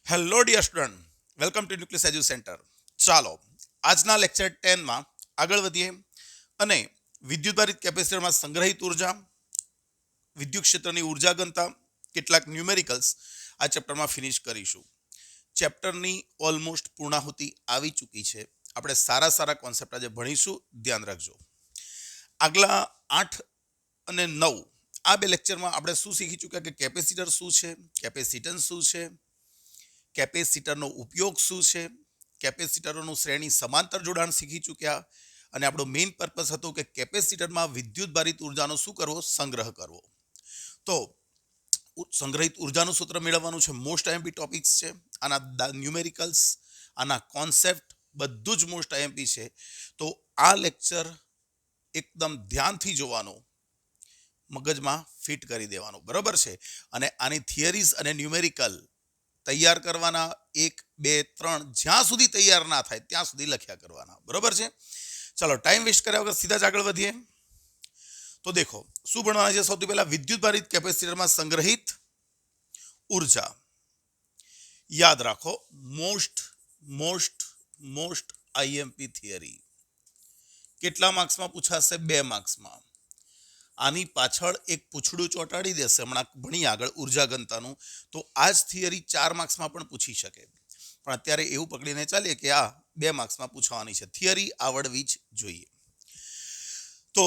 Hello dear student, welcome to nucleus edu center. ચાલો આજના lecture 10માં આગળ વધીએ અને વિદ્યુતભારિત કેપેસિટરમાં સંગ્રહિત ઉર્જા, વિદ્યુત ક્ષેત્રની ઉર્જા ઘનતા, કેટલાક ન્યુમેરિકલ્સ આ ચેપ્ટરમાં ફિનિશ કરીશું. ચેપ્ટરની ઓલમોસ્ટ પૂર્ણાહુતિ આવી ચૂકી છે. આપણે સારા સારા કોન્સેપ્ટ આજે ભણીશું, ધ્યાન રાખજો. આગલા 8 અને 9 આ બે લેક્ચરમાં આપણે શું શીખી ચૂક્યા કે કેપેસિટર શું છે, કેપેસિટન્સ શું છે, કેપેસિટરનો ઉપયોગ શું છે, કેપેસિટરોનું શ્રેણી સમાંતર જોડાણ શીખી ચૂક્યા અને આપણો મેઇન પર્પસ હતો કે કેપેસિટરમાં વિદ્યુતભારિત ઉર્જાનો શું કરવો, સંગ્રહ કરવો. તો સંગ્રહિત ઉર્જાનું સૂત્ર મેળવવાનું છે. મોસ્ટ આઈએમપી ટોપિક્સ છે. આના ન્યુમેરિકલ્સ, આના કોન્સેપ્ટ બધું જ મોસ્ટ આઈએમપી છે. તો આ લેક્ચર એકદમ ધ્યાનથી જોવાનો, મગજમાં ફિટ કરી દેવાનો, બરોબર છે. અને આની થિયરીઝ અને ન્યુમેરિકલ તૈયાર કરવાના 1, 2, 3 જ્યાં સુધી તૈયાર ના થાય ત્યાં સુધી લખ્યા કરવાના, બરોબર છે. ચાલો ટાઈમ વેસ્ટ કર્યા વગર સીધા જ આગળ વધીએ. તો દેખો શું ભણવાના છે. સૌથી પહેલા વિદ્યુતભારિત કેપેસિટરમાં સંગ્રહિત ઉર્જા. યાદ રાખો, most most most IMP theory. કેટલા માર્ક્સમાં પૂછાશે? 2 માર્ક્સમાં. આની પાછળ એક પૂછડું ચોંટાડી દેશે હમણાં ભણી આગળ ઉર્જા ઘનતાનું, તો આ જ થિયરી 4 માર્ક્સમાં પણ પૂછી શકે. પણ અત્યારે એવું પકડીને ચાલીએ કે આ 2 માર્ક્સમાં પૂછવાની છે. થિયરી આવડવી જ જોઈએ. તો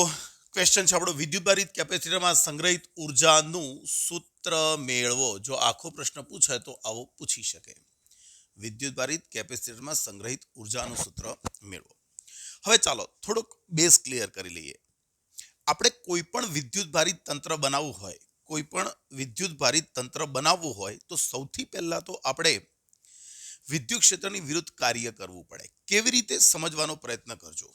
ક્વેશ્ચન છે આપણો, વિદ્યુતભારિત કેપેસિટરમાં સંગ્રહિત ઉર્જાનું સૂત્ર મેળવો. જો આખો પ્રશ્ન પૂછાય તો આવો પૂછી શકે. વિદ્યુતભારિત કેપેસિટરમાં સંગ્રહિત ઉર્જાનું સૂત્ર મેળવો. હવે ચાલો થોડુંક બેઝ ક્લિયર કરી લઈએ. આપણે કોઈ પણ વિદ્યુતભારિત તંત્ર બનાવવું હોય તો સૌથી પહેલા તો આપણે વિદ્યુત ક્ષેત્રની વિરુદ્ધ કાર્ય કરવું પડે. કેવી રીતે સમજવાનો પ્રયત્ન કરજો.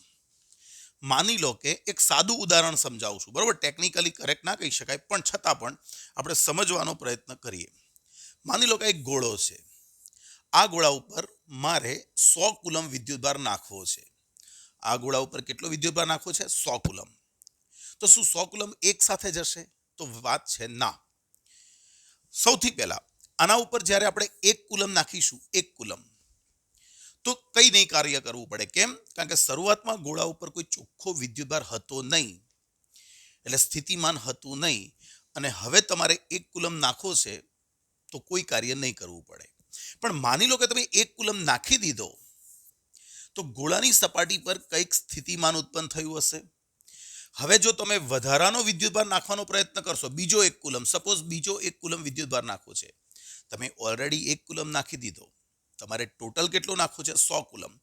માની લો કે એક સાદું ઉદાહરણ સમજાવું છું, બરોબર. ટેકનિકલી કરેક્ટ ના કહી શકાય, પણ છતાં પણ આપણે સમજવાનો પ્રયત્ન કરીએ. માની લો કે એક ગોળો છે. આ ગોળા ઉપર મારે 100 કુલમ વિદ્યુતભાર નાખવો છે. આ ગોળા ઉપર કેટલો વિદ્યુતભાર નાખવો છે? 100 કુલમ. તો શું 100 કુલમ એક સાથે જશે? તો વાત છે ના. સૌથી પહેલા આના ઉપર જ્યારે આપણે 1 કુલમ નાખીશું, 1 કુલમ, તો કઈ નહીં કાર્ય કરવું પડે. કેમ? કારણ કે શરૂઆતમાં ગોળા ઉપર કોઈ ચોખ્ખો વિદ્યુતભાર હતો નહીં, એટલે સ્થિતિમાન હતું નહીં. અને હવે તમારે 1 કુલમ નાખવો છે તો કોઈ કાર્ય નહીં કરવું પડે. પણ માની લો કે તમે 1 કુલમ નાખી દીધો તો ગોળાની સપાટી પર કંઈક સ્થિતિમાન ઉત્પન્ન થયું હશે. હવે જો તમે વધારાનો વિદ્યુતભાર નાખવાનો પ્રયત્ન કરશો, બીજો 1 કુલમ, સપોઝ બીજો 1 કુલમ વિદ્યુતભાર નાખવો છે. તમે ઓલરેડી 1 કુલમ નાખી દીધો, તમારે ટોટલ કેટલો નાખવો છે? 100 કુલમ.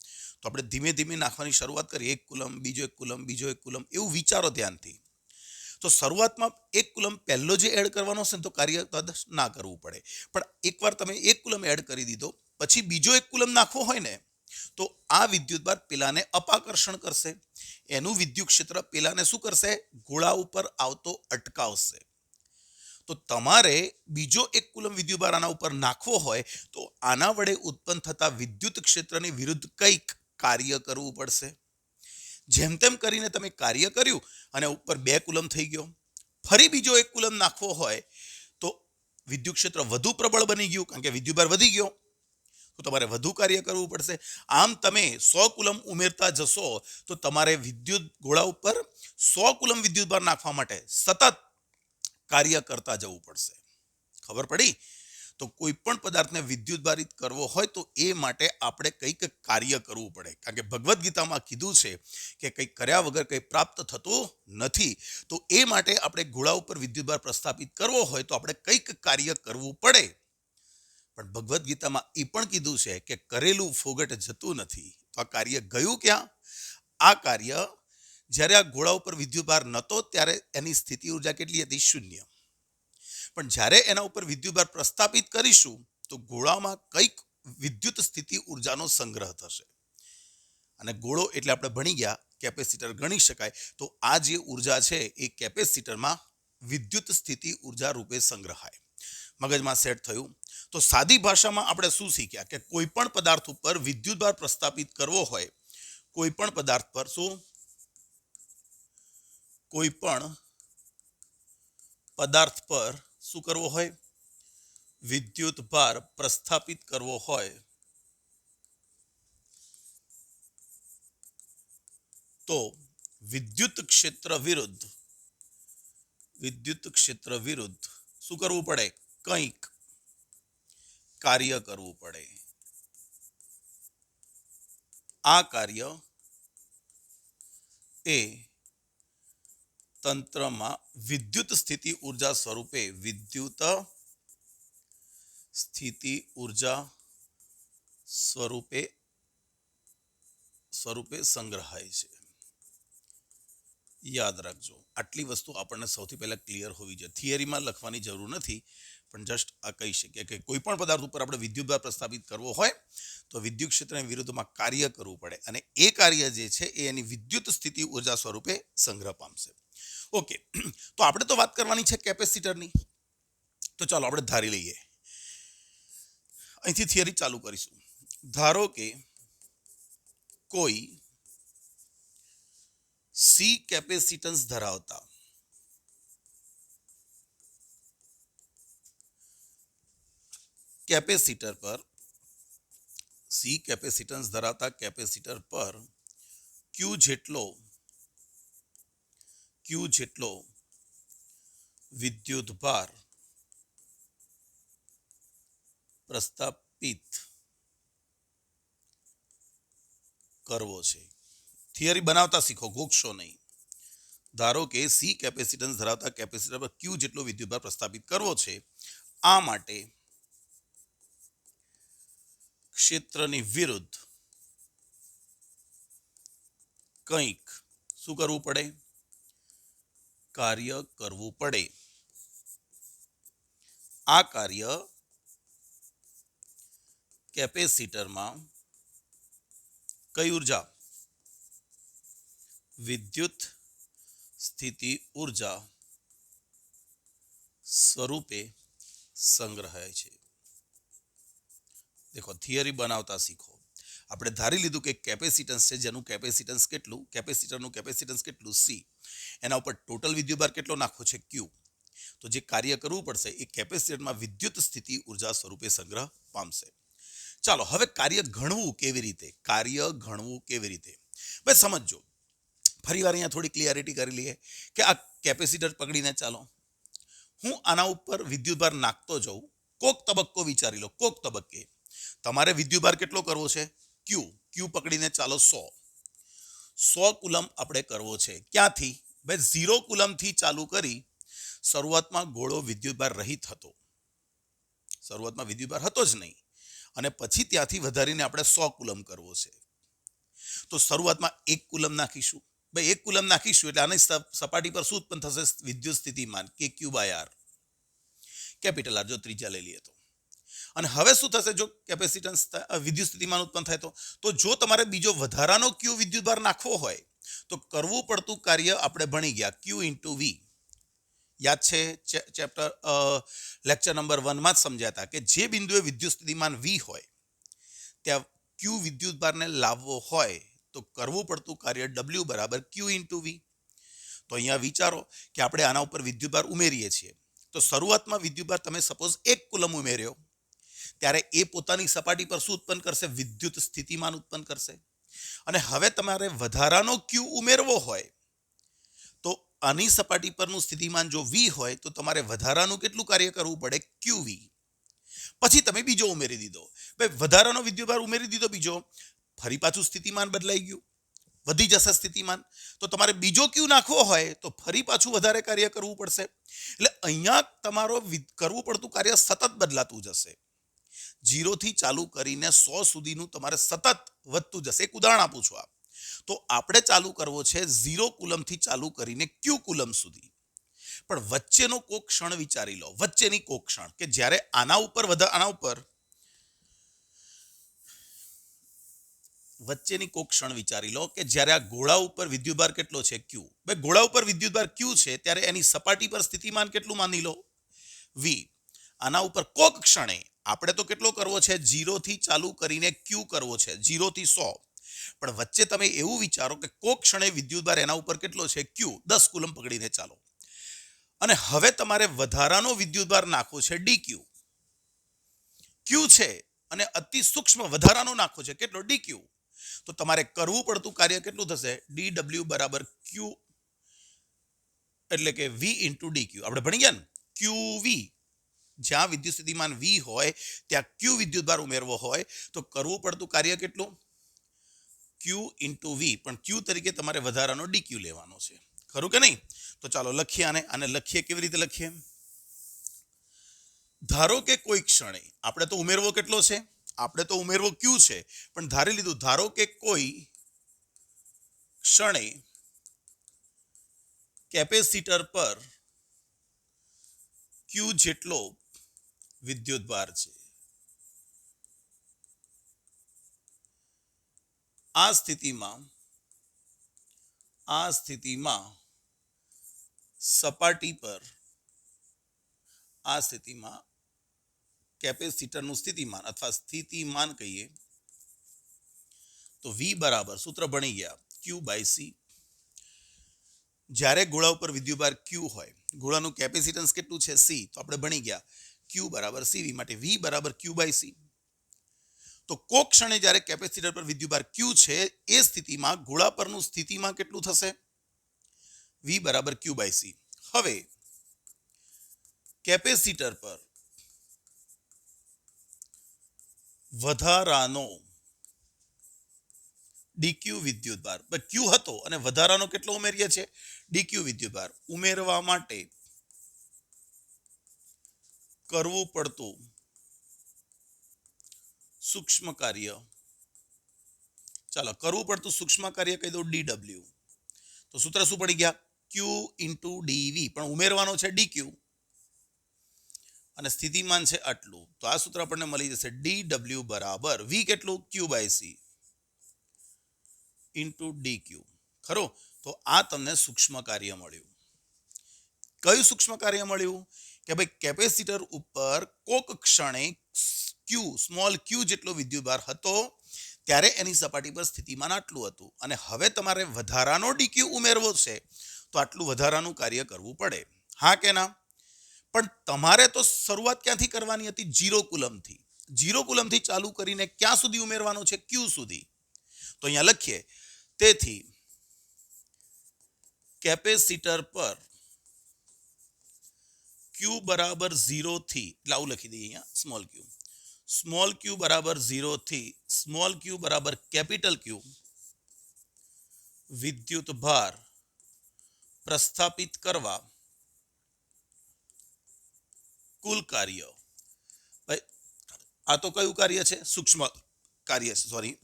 તો આપણે ધીમે ધીમે નાખવાની શરૂઆત કરીએ. 1 કુલમ, બીજો 1 કુલમ, બીજો 1 કુલમ, એવું વિચારો ધ્યાનથી. તો શરૂઆતમાં 1 કુલમ પહેલો જે એડ કરવાનો છે તો કાર્ય ના કરવું પડે. પણ એકવાર તમે 1 કુલમ એડ કરી દીધો, પછી બીજો 1 કુલમ નાખવો હોય ને, તો આ વિદ્યુતભાર પેલાને અપાકર્ષણ કરશે. એનું વિદ્યુત ક્ષેત્ર પેલાને શું કરશે? ગોળા ઉપર આવતો અટકાવશે. તો તમારે બીજો 1 કુલમ વિદ્યુતભાર આના ઉપર નાખવો હોય તો આના વડે ઉત્પન્ન થતા વિદ્યુત ક્ષેત્રની વિરુદ્ધ કંઈક કાર્ય કરવું પડશે. જેમ તેમ કરીને તમે કાર્ય કર્યું અને ઉપર 2 કુલમ થઈ ગયો. ફરી બીજો 1 કુલમ નાખવો હોય તો વિદ્યુત ક્ષેત્ર વધુ પ્રબળ બની ગયું, કારણ કે વિદ્યુતભાર વધી ગયો. તો તમારે વધુ કાર્ય કરવું પડશે. આમ તમે 100 કુલમ ઉમેરતા જશો તો તમારે વિદ્યુત ગોળા ઉપર 100 કુલમ વિદ્યુતભાર નાખવા માટે સતત કાર્ય કરતા જવું પડશે. ખબર પડી? તો કોઈ પણ પદાર્થને વિદ્યુતભારિત કરવો હોય તો એ માટે આપણે કંઈક કાર્ય કરવું પડે. કારણ કે ભગવદ્ ગીતામાં કીધું છે કે કંઈક કર્યા વગર કંઈ પ્રાપ્ત થતું નથી. તો એ માટે આપણે ગોળા ઉપર વિદ્યુતભાર પ્રસ્થાપિત કરવો હોય તો આપણે કંઈક કાર્ય કરવું પડે. પણ ભગવદ્ ગીતામાં એ પણ કીધું છે કે કરેલું ફોગટ જતું નથી. તો આ કાર્ય ગયું ક્યાં? આ કાર્ય જ્યારે આ ગોળા ઉપર વિદ્યુતભાર નહોતો ત્યારે એની સ્થિતિ ઉર્જા કેટલી હતી? 0. પણ જ્યારે એના ઉપર વિદ્યુતભાર પ્રસ્થાપિત કરીશું તો ગોળામાં કંઈક વિદ્યુત સ્થિતિ ઉર્જાનો સંગ્રહ થશે. અને ગોળો એટલે આપણે ભણી ગયા કેપેસિટર ગણી શકાય. તો આ જે ઉર્જા છે એ કેપેસિટરમાં વિદ્યુત સ્થિતિ ઉર્જા રૂપે સંગ્રહાય. મગજમાં સેટ થયું? તો સાદી ભાષામાં આપણે શું શીખ્યા કે કોઈ પણ પદાર્થ ઉપર વિદ્યુતભાર પ્રસ્થાપિત કરવો હોય, કોઈ પણ પદાર્થ પર શું કોઈ પણ પદાર્થ પર શું કરવો હોય? વિદ્યુત ભાર પ્રસ્થાપિત કરવો હોય તો વિદ્યુત ક્ષેત્ર વિરુદ્ધ શું કરવું પડે? કંઈક કાર્ય કરવું પડે. આ કાર્ય એ તંત્રમાં વિદ્યુત સ્થિતિ ઉર્જા સ્વરૂપે સંગ્રહાય છે. યાદ રાખજો, આટલી વસ્તુ આપણને સૌથી પહેલા ક્લિયર હોવી જોઈએ. થિયરીમાં લખવાની જરૂર નથી, પણ જસ્ટ આ કહી શકીએ કે કોઈ પણ પદાર્થ ઉપર આપણે વિદ્યુતભાર પ્રસ્થાપિત કરવો હોય તો વિદ્યુત ક્ષેત્રની વિરુદ્ધમાં કાર્ય કરવું પડે, અને એ કાર્ય જે છે એ એની વિદ્યુત સ્થિતિ ઉર્જા સ્વરૂપે સંગ્રહ પામશે. ઓકે, તો આપણે તો વાત કરવાની છે કેપેસિટરની. તો ચાલો આપણે ધારી લઈએ, અહીંથી થિયરી ચાલુ કરીશું. ધારો કે કોઈ સી કેપેસિટન્સ ધરાવતા કેપેસિટર પર ક્યુ જેટલો વિદ્યુત ભાર પ્રસ્થાપિત કરવો છે. થિયરી બનાવતા શીખો, ગોખશો નહીં. ધારો કે સી કેપેસિટન્સ ધરાવતા કેપેસિટર પર ક્યુ જેટલો વિદ્યુતભાર પ્રસ્થાપિત કરવો છે. આ માટે ક્ષેત્રની વિરુદ્ધ કંઈક શું કરવું પડે? કાર્ય કરવું પડે. આ કાર્ય કેપેસિટરમાં કઈ ઉર્જા? વિદ્યુત સ્થિતિ ઉર્જા સ્વરૂપે સંગ્રહાય છે. દેખો, થિયરી બનાવતા શીખો. આપણે ધારી લીધું કે કેપેસિટન્સ છે, જેનું કેપેસિટન્સ કેટલું? કેપેસિટરનું કેપેસિટન્સ કેટલું? સી. એના ઉપર ટોટલ વિદ્યુતભાર કેટલો નાખવો છે? ક્યુ. તો જે કાર્ય કરવું પડશે એ કેપેસિટરમાં વિદ્યુત સ્થિતિ ઉર્જા સ્વરૂપે સંગ્રહ પામશે. ચાલો હવે કાર્ય ગણવું કેવી રીતે? ભાઈ સમજો, ફરી વાર અહીંયા થોડી ક્લિયરિટી કરી લઈએ કે આ કેપેસિટર પકડીને ચાલો, હું આના ઉપર વિદ્યુતભાર નાખતો જાઉં. કોક તબક્કો વિચારી લો, કોક તબક્કે તમારે વિદ્યુતભાર કેટલો કરવો છે? ક્યુ પકડીને ચાલો 100 કુલમ આપણે કરવો છે. ક્યાંથી? ભાઈ 0 કુલમથી ચાલુ કરી શરૂઆતમાં ગોળો વિદ્યુતભાર રહિત હતો, શરૂઆતમાં વિદ્યુતભાર હતો જ નહીં, અને પછી ત્યાંથી વધારીને આપણે 100 કુલમ કરવો છે. તો શરૂઆતમાં 1 કુલમ નાખીશું. ભાઈ 1 કુલમ નાખીશું એટલે આની સપાટી પર શું ઉત્પન્ન થશે? વિદ્યુત સ્થિતિમાન KQ/R, કેપિટલ R જો ત્રિજ્યા લઈ લઈએ તો. અને હવે શું થશે જો કેપેસિટન્સ વિદ્યુત સ્થિતિમાન ઉત્પન્ન થાય તો જો તમારે બીજો વધારાનો ક્યુ વિદ્યુતભાર નાખવો હોય તો કરવું પડતું કાર્ય આપણે ભણી ગયા, Q × V. યાદ છે, લેક્ચર નંબર 1 માં જ સમજ્યા હતા કે જે બિંદુએ વિદ્યુત સ્થિતિમાન V હોય ત્યાં ક્યુ વિદ્યુતભારને લાવવો હોય તો કરવું પડતું કાર્ય W = Q × V. તો અહીંયા વિચારો કે આપણે આના ઉપર વિદ્યુતભાર ઉમેરીએ છીએ. તો શરૂઆતમાં વિદ્યુતભાર તમે સપોઝ 1 કુલમ ઉમેર્યો, ત્યારે એ પોતાની સપાટી પર શું ઉત્પન્ન કરશે? વિદ્યુત સ્થિતિમાન ઉત્પન્ન કરશે. અને હવે તમારે વધારાનો ક્યુ ઉમેરવો હોય તો આની સપાટી પરનું સ્થિતિમાન જો V હોય તો તમારે વધારાનું કેટલું કાર્ય કરવું પડે? QV. પછી તમે બીજો ઉમેરી દીધો. ભાઈ વધારાનો વિદ્યુતભાર ઉમેરી દીધો બીજો, ફરી પાછું સ્થિતિમાન બદલાઈ ગયું, વધી જશે સ્થિતિમાન. તો તમારે બીજો ક્યુ નાખવો હોય તો ફરી પાછું વધારે કાર્ય કરવું પડશે. એટલે અહીંયા તમારો કરવું પડતું કાર્ય સતત બદલાતું જશે. 0 થી ચાલુ કરીને 100 સુધીનું તમારે સતત વધતું જશે. એક ઉદાહરણ આપું છું. તો આપણે ચાલુ કરવો છે 0 કુલમથી ચાલુ કરીને Q કુલમ સુધી. પણ વચ્ચેનો કોક ક્ષણ વિચારી લો, વચ્ચેની કોક ક્ષણ કે જ્યારે વચ્ચેની કોક ક્ષણ વિચારી લો કે જ્યારે આ ગોળા ઉપર વિદ્યુતભાર કેટલો છે? Q. ભાઈ ગોળા ઉપર વિદ્યુતભાર Q છે ત્યારે એની સપાટી પર સ્થિતિમાન કેટલું માની લો? V. આના ઉપર કોક ક્ષણે આપણે તો કેટલો કરવો છે? 0 થી ચાલુ કરીને Q કરવો છે, 0 થી 100. પણ વચ્ચે તમે એવું વિચારો કે કોક ક્ષણે વિદ્યુતભાર એના ઉપર કેટલો છે? Q. 10 કુલમ પકડીને ચાલો. અને હવે તમારે વધારાનો વિદ્યુતભાર નાખવો છે DQ. ક્યુ છે અને અતિ સૂક્ષ્મ વધારાનો નાખવો છે કેટલો ડીક્યુ, તો તમારે કરવું પડતું કાર્ય કેટલું થશે ડીડબ્લ્યુ બરાબર ક્યુ એટલે કે વી ઇન્ટુ ડીક્યુ. આપણે ભણી ગયા ને ક્યુ વી, જ્યાં વિદ્યુત સ્થિતિમાન વી હોય ત્યાં ક્યુ વિદ્યુતભાર ઉમેરવો હોય તો કરવું પડતું કાર્ય કેટલું ક્યુ ઇન્ટુ વી, પણ ક્યુ તરીકે તમારે વધારાનો ડીક્યુ લેવાનો છે. ખરું કે નહીં? તો ચાલો લખીએ આને લખીએ કેવી રીતે લખીએ. ધારો કે કોઈ ક્ષણે આપણે તો ઉમેરવો કેટલો છે, આપણે તો ઉમેરવો ક્યુ છે, પણ ધારી લીધું ધારો કે કોઈ ક્ષણે કેપેસિટર પર ક્યુ જેટલો વિદ્યુતભાર છે. આ સ્થિતિમાં સપાટી પર કેપેસિટરનું સ્થિતિમાન અથવા સ્થિતિમાન કહીએ તો વી બરાબર સૂત્ર ભણી ગયા ક્યુ બાય સી. જ્યારે ગોળા ઉપર વિદ્યુતભાર ક્યુ હોય, ગોળાનું કેપેસિટન્સ કેટલું છે સી, તો આપણે ભણી ગયા ક્યુ બરાબર સીવી, માટે વી બરાબર ક્યુ બાય સી. તો કોક ક્ષણે જ્યારે કેપેસિટર પર વિદ્યુતભાર ક્યુ છે એ સ્થિતિમાં ગોળા પરનું સ્થિતિમાન કેટલું થશે વી બરાબર ક્યુ બાય સી. હવે કેપેસિટર પર વધારાનો ડીક્યુ વિદ્યુતભાર, ક્યુ હતો અને વધારાનો કેટલો ઉમેરીએ છે ડીક્યુ વિદ્યુતભાર, ઉમેરવા માટે કરવું પડતું સૂક્ષ્મ કાર્ય, ચાલો કરવું પડતું સૂક્ષ્મ કાર્ય કહી દો ડીડબ્લ્યુ. તો સૂત્ર શું પડી ગયા ક્યુ ઇન્ટુ ડીવી, પણ ઉમેરવાનો છે ડીક્યુ અને સ્થિતિમાન છે આટલું, તો આ સૂત્ર આપણને મળી જશે ડીડબ્લ્યુ બરાબર વી કેટલું ક્યુ બાય સી ઇન્ટુ ડીક્યુ. ખરો? તો આ તમને સૂક્ષ્મ કાર્ય મળ્યું. કયું સૂક્ષ્મ કાર્ય મળ્યું કે ભાઈ કેપેસિટર ઉપર કોક ક્ષણે ક્યુ સ્મોલ ક્યુ જેટલો વિદ્યુતભાર હતો ત્યારે એની સપાટી પર સ્થિતિમાન આટલું હતું, અને હવે તમારે વધારાનો ડીક્યુ ઉમેરવો છે તો આટલું વધારાનું કાર્ય કરવું પડે. હા કે ના? પણ તમારે તો શરૂઆત ક્યાંથી કરવાની હતી? 0 કુલમથી. 0 કુલમથી ચાલુ કરીને ક્યાં સુધી ઉમેરવાનો છે? ક્યુ સુધી. તો અહીંયા લખીએ, તેથી કેપેસિટર પર ક્યુ બરાબર 0 થી, એટલે આવું લખી દઈએ અહીંયા સ્મોલ ક્યુ બરાબર 0 થી સ્મોલ ક્યુ બરાબર કેપિટલ ક્યુ વિદ્યુત ભાર પ્રસ્થાપિત કરવા કુલ કાર્ય, આ તો કયું કાર્ય છે? સૂક્ષ્મ કાર્ય છે. સોરી,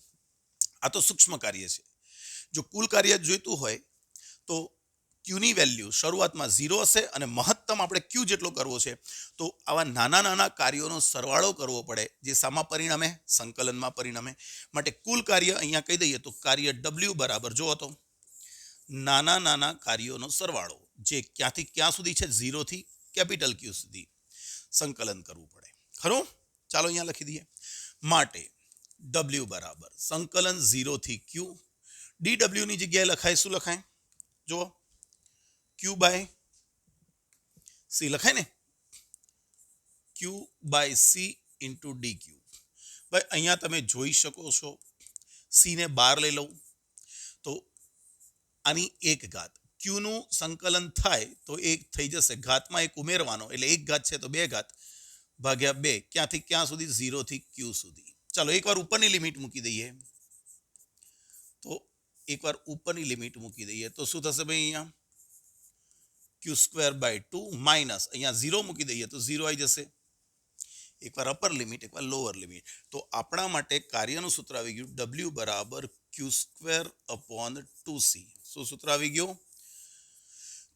આ તો સૂક્ષ્મ કાર્ય છે. જો કુલ કાર્ય જોઈતું હોય તો ક્યુની વેલ્યુ શરૂઆતમાં 0 હશે અને મહત્તમ આપણે ક્યુ જેટલો કરવો છે, તો આવા નાના નાના કાર્યોનો સરવાળો કરવો પડે, જે શામાં પરિણમે? સંકલનમાં પરિણમે. માટે કુલ કાર્ય અહીંયા કહી દઈએ તો કાર્ય ડબલ્યુ બરાબર, જો તો નાના નાના કાર્યોનો સરવાળો, જે ક્યાંથી ક્યાં સુધી છે? 0 થી કેપિટલ ક્યુ સુધી સંકલન કરવું પડે. ખરું? ચાલો અહીંયા લખી દઈએ. માટે W બરાબર સંકલન 0 થી ક્યુ, ડીડબ્લ્યુ ની જગ્યાએ લખાય શું લખાય? જો ક્યુ બાય સી લખાય ને, Q by C into D Q. ભાઈ અહીંયા તમે જોઈ શકો છો, સી ને 12 લઈ લઉં તો આની 1 ઘાત, ક્યુનું સંકલન થાય તો 1 થઈ જશે, ઘાતમાં 1 ઉમેરવાનો એટલે 1 ઘાત છે તો 2 ઘાત ભાગ્યા 2, ક્યાંથી ક્યાં સુધી? 0 થી ક્યુ સુધી. ચાલો એકવાર ઉપરની લિમિટ મૂકી દઈએ, તો એકવાર ઉપરની લિમિટ મૂકી દઈએ તો શું થશે ભાઈ? અહીંયા ક્યુ સ્ક્વેર બાય 2 માઇનસ અહીંયા 0 મૂકી દઈએ તો 0 આવી જશે. એકવાર અપર લિમિટ, એકવાર લોઅર લિમિટ. તો આપણા માટે કાર્યનું સૂત્ર આવી ગયું W બરાબર ક્યુ સ્ક્વેર અપોન 2c. શું સૂત્ર આવી ગયું?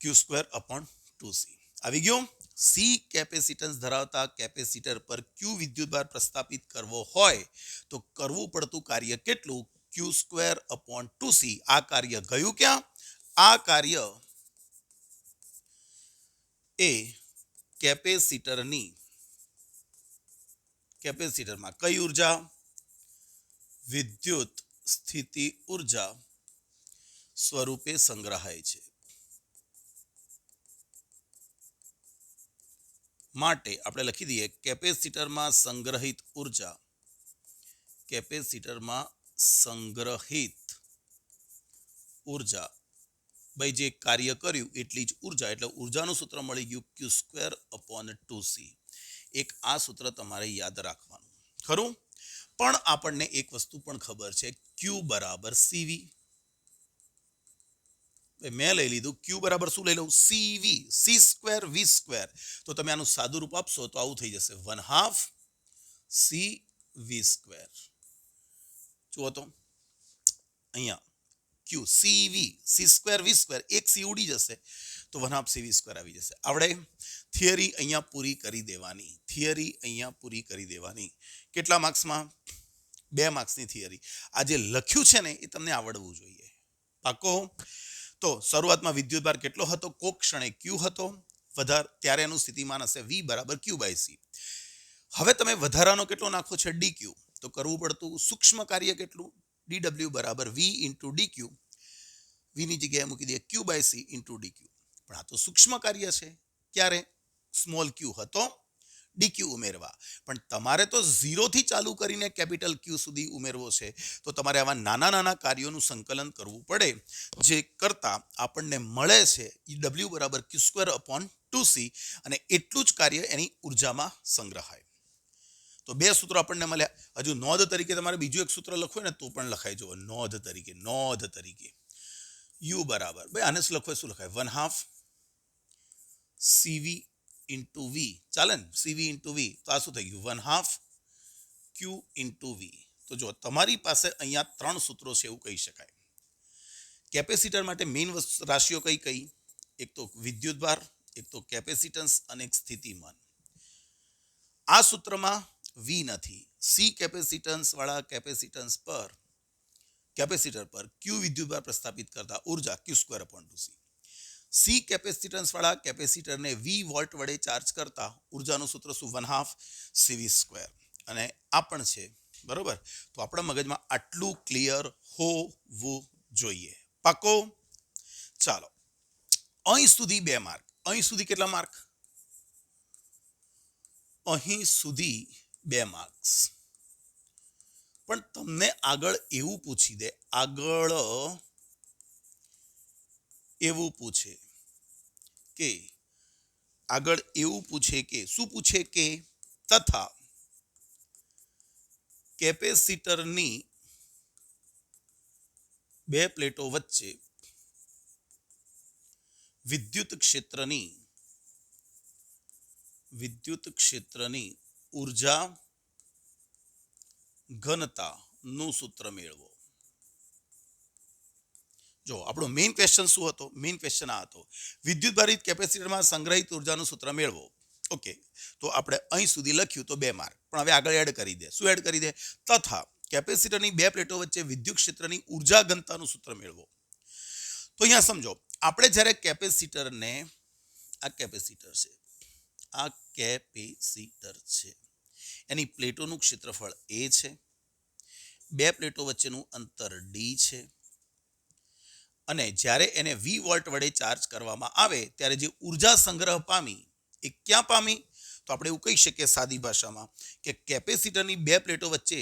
ક્યુ સ્ક્વેર અપોન 2c આવી ગયું. સી કેપેસિટન્સ ધરાવતા કેપેસિટર પર ક્યુ વિદ્યુતભાર પ્રસ્થાપિત કરવો હોય તો કરવું પડતું કાર્ય કેટલું? Q square upon 2c. આ કાર્ય ગયું ક્યાં? આ કાર્ય એ કેપેસિટરમાં કઈ ઉર્જા? વિદ્યુત સ્થિતિ ઉર્જા સ્વરૂપે સંગ્રહાય છે. માટે આપણે લખી દઈએ કેપેસિટરમાં સંગ્રહિત ઉર્જા, કેપેસિટરમાં સંગ્રહિત ઉર્જા ભાઈ જે કાર્ય કર્યું એટલી જ ઉર્જા, એટલે ઉર્જાનું સૂત્ર મળી ગયું Q²/2C. એક આ સૂત્ર તમારે યાદ રાખવાનું ખરું. પણ આપણને એક વસ્તુ પણ ખબર છે, Q બરાબર CV. મેં લઈ લીધું Q બરાબર શું લઈ લઉં? CV, C²V². તો તમે આનું સાદું રૂપ આપશો તો આવું થઈ જશે 1/2 CV². જુઓ તો અહીંયા Q CV, C²V², એક C ઉડી જશે તો 1/2 CV² આવી જશે. આપણે થિયરી અહીંયા પૂરી કરી દેવાની, થિયરી અહીંયા પૂરી કરી દેવાની. કેટલા માર્ક્સમાં? 2 માર્ક્સની થિયરી. આ જે લખ્યું છે ને એ તમને આવડવું જોઈએ. પાકો? તો શરૂઆતમાં વિદ્યુતભાર કેટલો હતો? કોક ક્ષણે Q હતો, ત્યારે એનું સ્થિતિમાન હશે V બરાબર Q/C. હવે તમે વધારાનો કેટલો નાખો છે? DQ. તો કરવું પડતું સૂક્ષ્મ કાર્ય કેટલું? dW બરાબર V × dQ. V ની જગ્યાએ મૂકી દઈએ Q/C × dQ. પણ આ તો સૂક્ષ્મ કાર્ય છે. ક્યારે? સ્મોલ q હતો, dq ઉમેરવા. પણ તમારે તો 0 થી ચાલુ કરીને કેપિટલ Q સુધી ઉમેરવો છે. તો તમારે આવા નાના નાના કાર્યોનું સંકલન કરવું પડે, જે કરતા આપણને મળે છે W બરાબર Q²/2C, અને એટલું જ કાર્ય એની ઉર્જામાં સંગ્રહાય. તો 2 સૂત્રો આપણને મળ્યા. હજુ નોંધ તરીકે તમારે બીજું એક સૂત્ર લખવું ને તો પણ લખાઈ જુઓ. નોંધ તરીકે U બરાબર, ભાઈ આને લખવું શું લખાય? 1/2 CV × V. ચાલે ને? CV × V. તો આ શું થઈ ગયું? 1/2 Q × V. તો જો તમારી પાસે અહીંયા 3 સૂત્રો છે એવું કહી શકાય. કેપેસિટર માટે મેઇન રાશિઓ કઈ? એક તો વિદ્યુતભાર, એક તો કેપેસિટન્સ અને એક સ્થિતિમાન. આ સૂત્રમાં V નથી. C કેપેસિટન્સ વાળા કેપેસિટર પર Q વિદ્યુતભાર પ્રસ્થાપિત કરતા ઉર્જા Q²/2C. C કેપેસિટન્સ વાળા કેપેસિટરને V વોલ્ટ વડે ચાર્જ કરતા ઉર્જાનું સૂત્ર શું? 1/2 CV². અને આ પણ છે, બરોબર? તો આપણા મગજમાં આટલું ક્લિયર હોવું જોઈએ. પાકો? ચાલો, અહીં સુધી 2 માર્ક. અહીં સુધી કેટલા માર્ક? અહીં સુધી 2 માર્ક્સ. પણ તમને આગળ એવું પૂછી દે, શું પૂછે કે તથા કેપેસિટરની 2 પ્લેટો વચ્ચે વિદ્યુત ક્ષેત્રની ઉર્જા ઘનતાનું સૂત્ર મેળવો. જો આપણો મેઇન ક્વેશ્ચન શું હતો? મેઇન ક્વેશ્ચન આ હતો, વિદ્યુતભારિત કેપેસિટરમાં સંગ્રહિત ઉર્જાનું સૂત્ર મેળવો. ઓકે, તો આપણે અહીં સુધી લખ્યું તો 2 માર્ક. પણ હવે આગળ એડ કરી દે. શું એડ કરી દે? તથા કેપેસિટરની 2 પ્લેટો વચ્ચે વિદ્યુત ક્ષેત્રની ઉર્જા ઘનતાનું સૂત્ર મેળવો. તો અહીંયા સમજો, આપણે જ્યારે કેપેસિટરને, આ કેપેસિટર છે, એની પ્લેટોનું ક્ષેત્રફળ A છે, 2 પ્લેટો વચ્ચેનું અંતર D છે, અને જ્યારે એને V વોલ્ટ વડે ચાર્જ કરવામાં આવે ત્યારે જે ઉર્જા સંગ્રહ પામી એ ક્યાં પામી? તો આપણે એવું કહી શકીએ સાદી ભાષામાં કે કેપેસિટરની 2 પ્લેટો વચ્ચે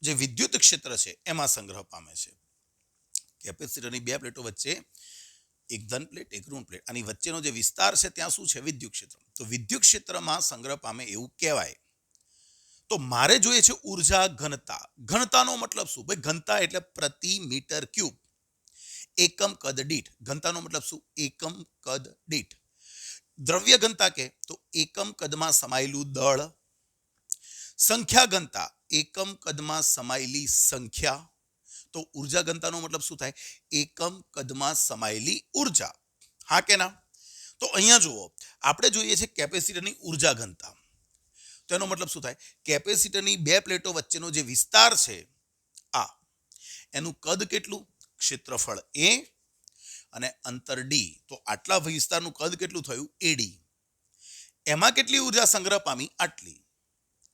જે વિદ્યુત ક્ષેત્ર છે એમાં સંગ્રહ પામે છે. કેપેસિટરની 2 પ્લેટો વચ્ચે એક ધન પ્લેટ, એક ઋણ પ્લેટ, આની વચ્ચેનો જે વિસ્તાર છે ત્યાં શું છે? વિદ્યુત ક્ષેત્ર. તો વિદ્યુત ક્ષેત્રમાં સંગ્રહ પામે એવું કહેવાય. તો મારે જોઈએ છે ઉર્જા ઘનતા. ઘનતાનો મતલબ શું? ભાઈ ઘનતા એટલે પ્રતિ મીટર ક્યુબ, એકમ કદ દીઠ. ઘનતાનો મતલબ શું? એકમ કદ દીઠ. દ્રવ્ય ઘનતા કે તો એકમ કદમાં સમાયેલું દળ. સંખ્યા ઘનતા, એકમ કદમાં સમાયેલી સંખ્યા. તો ઉર્જા ઘનતાનો મતલબ શું થાય? એકમ કદમાં સમાયેલી ઉર્જા. હા કે ના? તો અહીંયા જુઓ, આપણે જોઈએ છે કેપેસિટરની ઉર્જા ઘનતા. તો એનો મતલબ શું થાય? કેપેસિટરની 2 પ્લેટો વચ્ચેનો જે વિસ્તાર છે આ, એનું કદ કેટલું? ક્ષેત્રફળ A અને અંતર D. તો આટલા વિસ્તારનું કદ કેટલું થયું? AD. એમાં કેટલી ઉર્જા સંગ્રહ પામી? આટલી.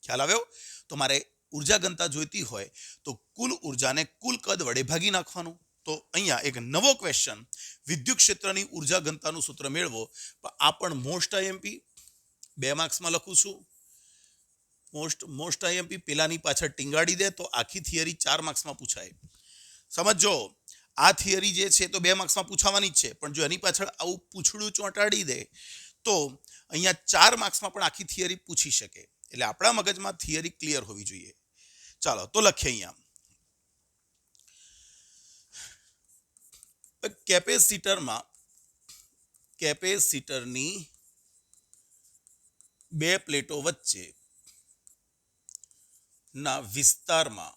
ખ્યાલ આવ્યો? તો મારે ઉર્જા ઘનતા જોઈતી હોય તો કુલ ઉર્જાને કુલ કદ વડે ભાગી નાખવાનું. તો અહીંયા એક નવો ક્વેશ્ચન, વિદ્યુત ક્ષેત્રની ઉર્જા ઘનતાનું સૂત્ર મેળવો. આ પણ મોસ્ટ આઈએમપી, 2 માર્ક્સમાં લખું છું. મોસ્ટ આઈએમપી પેલાની પાછળ ટીંગાડી દે તો આખી થિયરી 4 માર્ક્સમાં પૂછાય. સમજો, આ થિયરી જે છે તો 2 માર્ક્સમાં પૂછાવાની જ છે, પણ જો એની પાછળ આવું પૂછડું ચોંટાડી દે તો અહીંયા 4 માર્ક્સમાં પણ આખી થિયરી પૂછી શકે. એટલે આપણા મગજમાં થિયરી ક્લિયર હોવી જોઈએ. ચાલો તો લખીએ અહીંયા. કેપેસિટરની 2 પ્લેટો વચ્ચે ના વિસ્તારમાં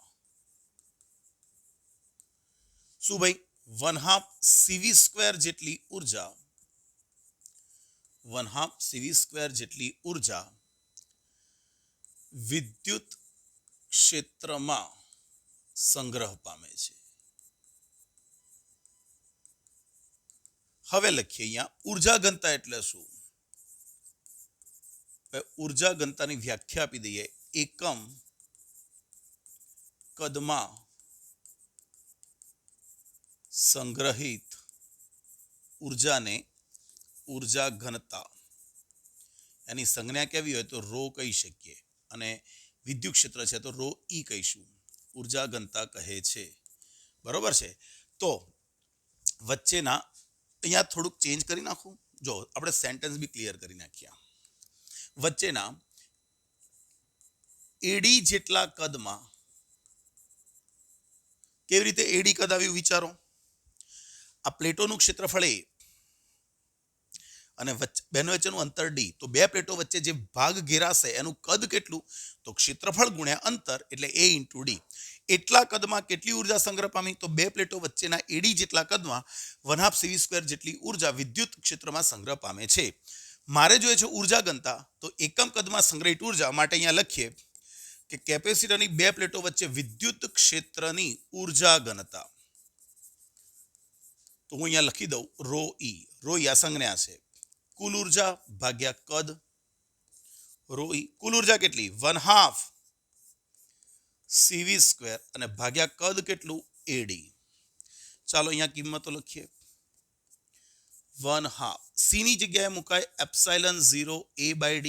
શું ભાઈ 1/2 CV² જેટલી ઉર્જા વિદ્યુત ક્ષેત્રમાં સંગ્રહ પામે છે. હવે લખીએ અહીંયા ઉર્જા ઘનતા એટલે શું? ઉર્જા ઘનતાની વ્યાખ્યા આપી દઈએ. એકમ કદમાં સંગ્રહિત ઉર્જાને ઉર્જા ઘનતા, એની સંજ્ઞા કેવી હોય તો રો કહી શકીએ, અને વિદ્યુત ક્ષેત્ર છે તો રો ઈ કહીશું. ઉર્જા ઘનતા કહે છે. બરોબર છે. તો વચ્ચેના અહીંયા થોડુંક ચેન્જ કરી નાખું. જો આપણે સેન્ટેન્સ બી ક્લિયર કરી નાખ્યા. વચ્ચેના એડી જેટલા કદમાં, કેવી રીતે એડી કદ આવ્યું વિચારો. આ પ્લેટોનું ક્ષેત્રફળ A અને બેનો વચ્ચેનું અંતર D. તો 2 પ્લેટો વચ્ચે જે ભાગ ઘેરાશે એનું કદ કેટલું? તો ક્ષેત્રફળ ગુણ્યા અંતર એટલે A × D. એટલા કદમાં કેટલી ઉર્જા સંગ્રહ પામી? તો 2 પ્લેટો વચ્ચેના એડી જેટલા કદમાં 1/2 CV² જેટલી ઉર્જા વિદ્યુત ક્ષેત્રમાં સંગ્રહ પામે છે. મારે જોઈએ છે ઉર્જા ઘનતા, તો એકમ કદમાં સંગ્રહિત ઉર્જા માટે અહીંયા લખીએ કે કેપેસિટરની 2 પ્લેટો વચ્ચે વિદ્યુત ક્ષેત્રની ઉર્જા ઘનતા. તો હું અહીંયા લખી દઉં રો ઈ. રો ઈ આ સંજ્ઞા છે. કુલ ઉર્જા ભાગ્યા કદ. રો ઈ કુલ ઉર્જા કેટલી? 1/2 CV² અને ભાગ્યા કદ કેટલું? AD. ચાલો અહીંયા કિંમતો લખીએ. 1/2 C ની જગ્યાએ મુકાય ε0 A/D.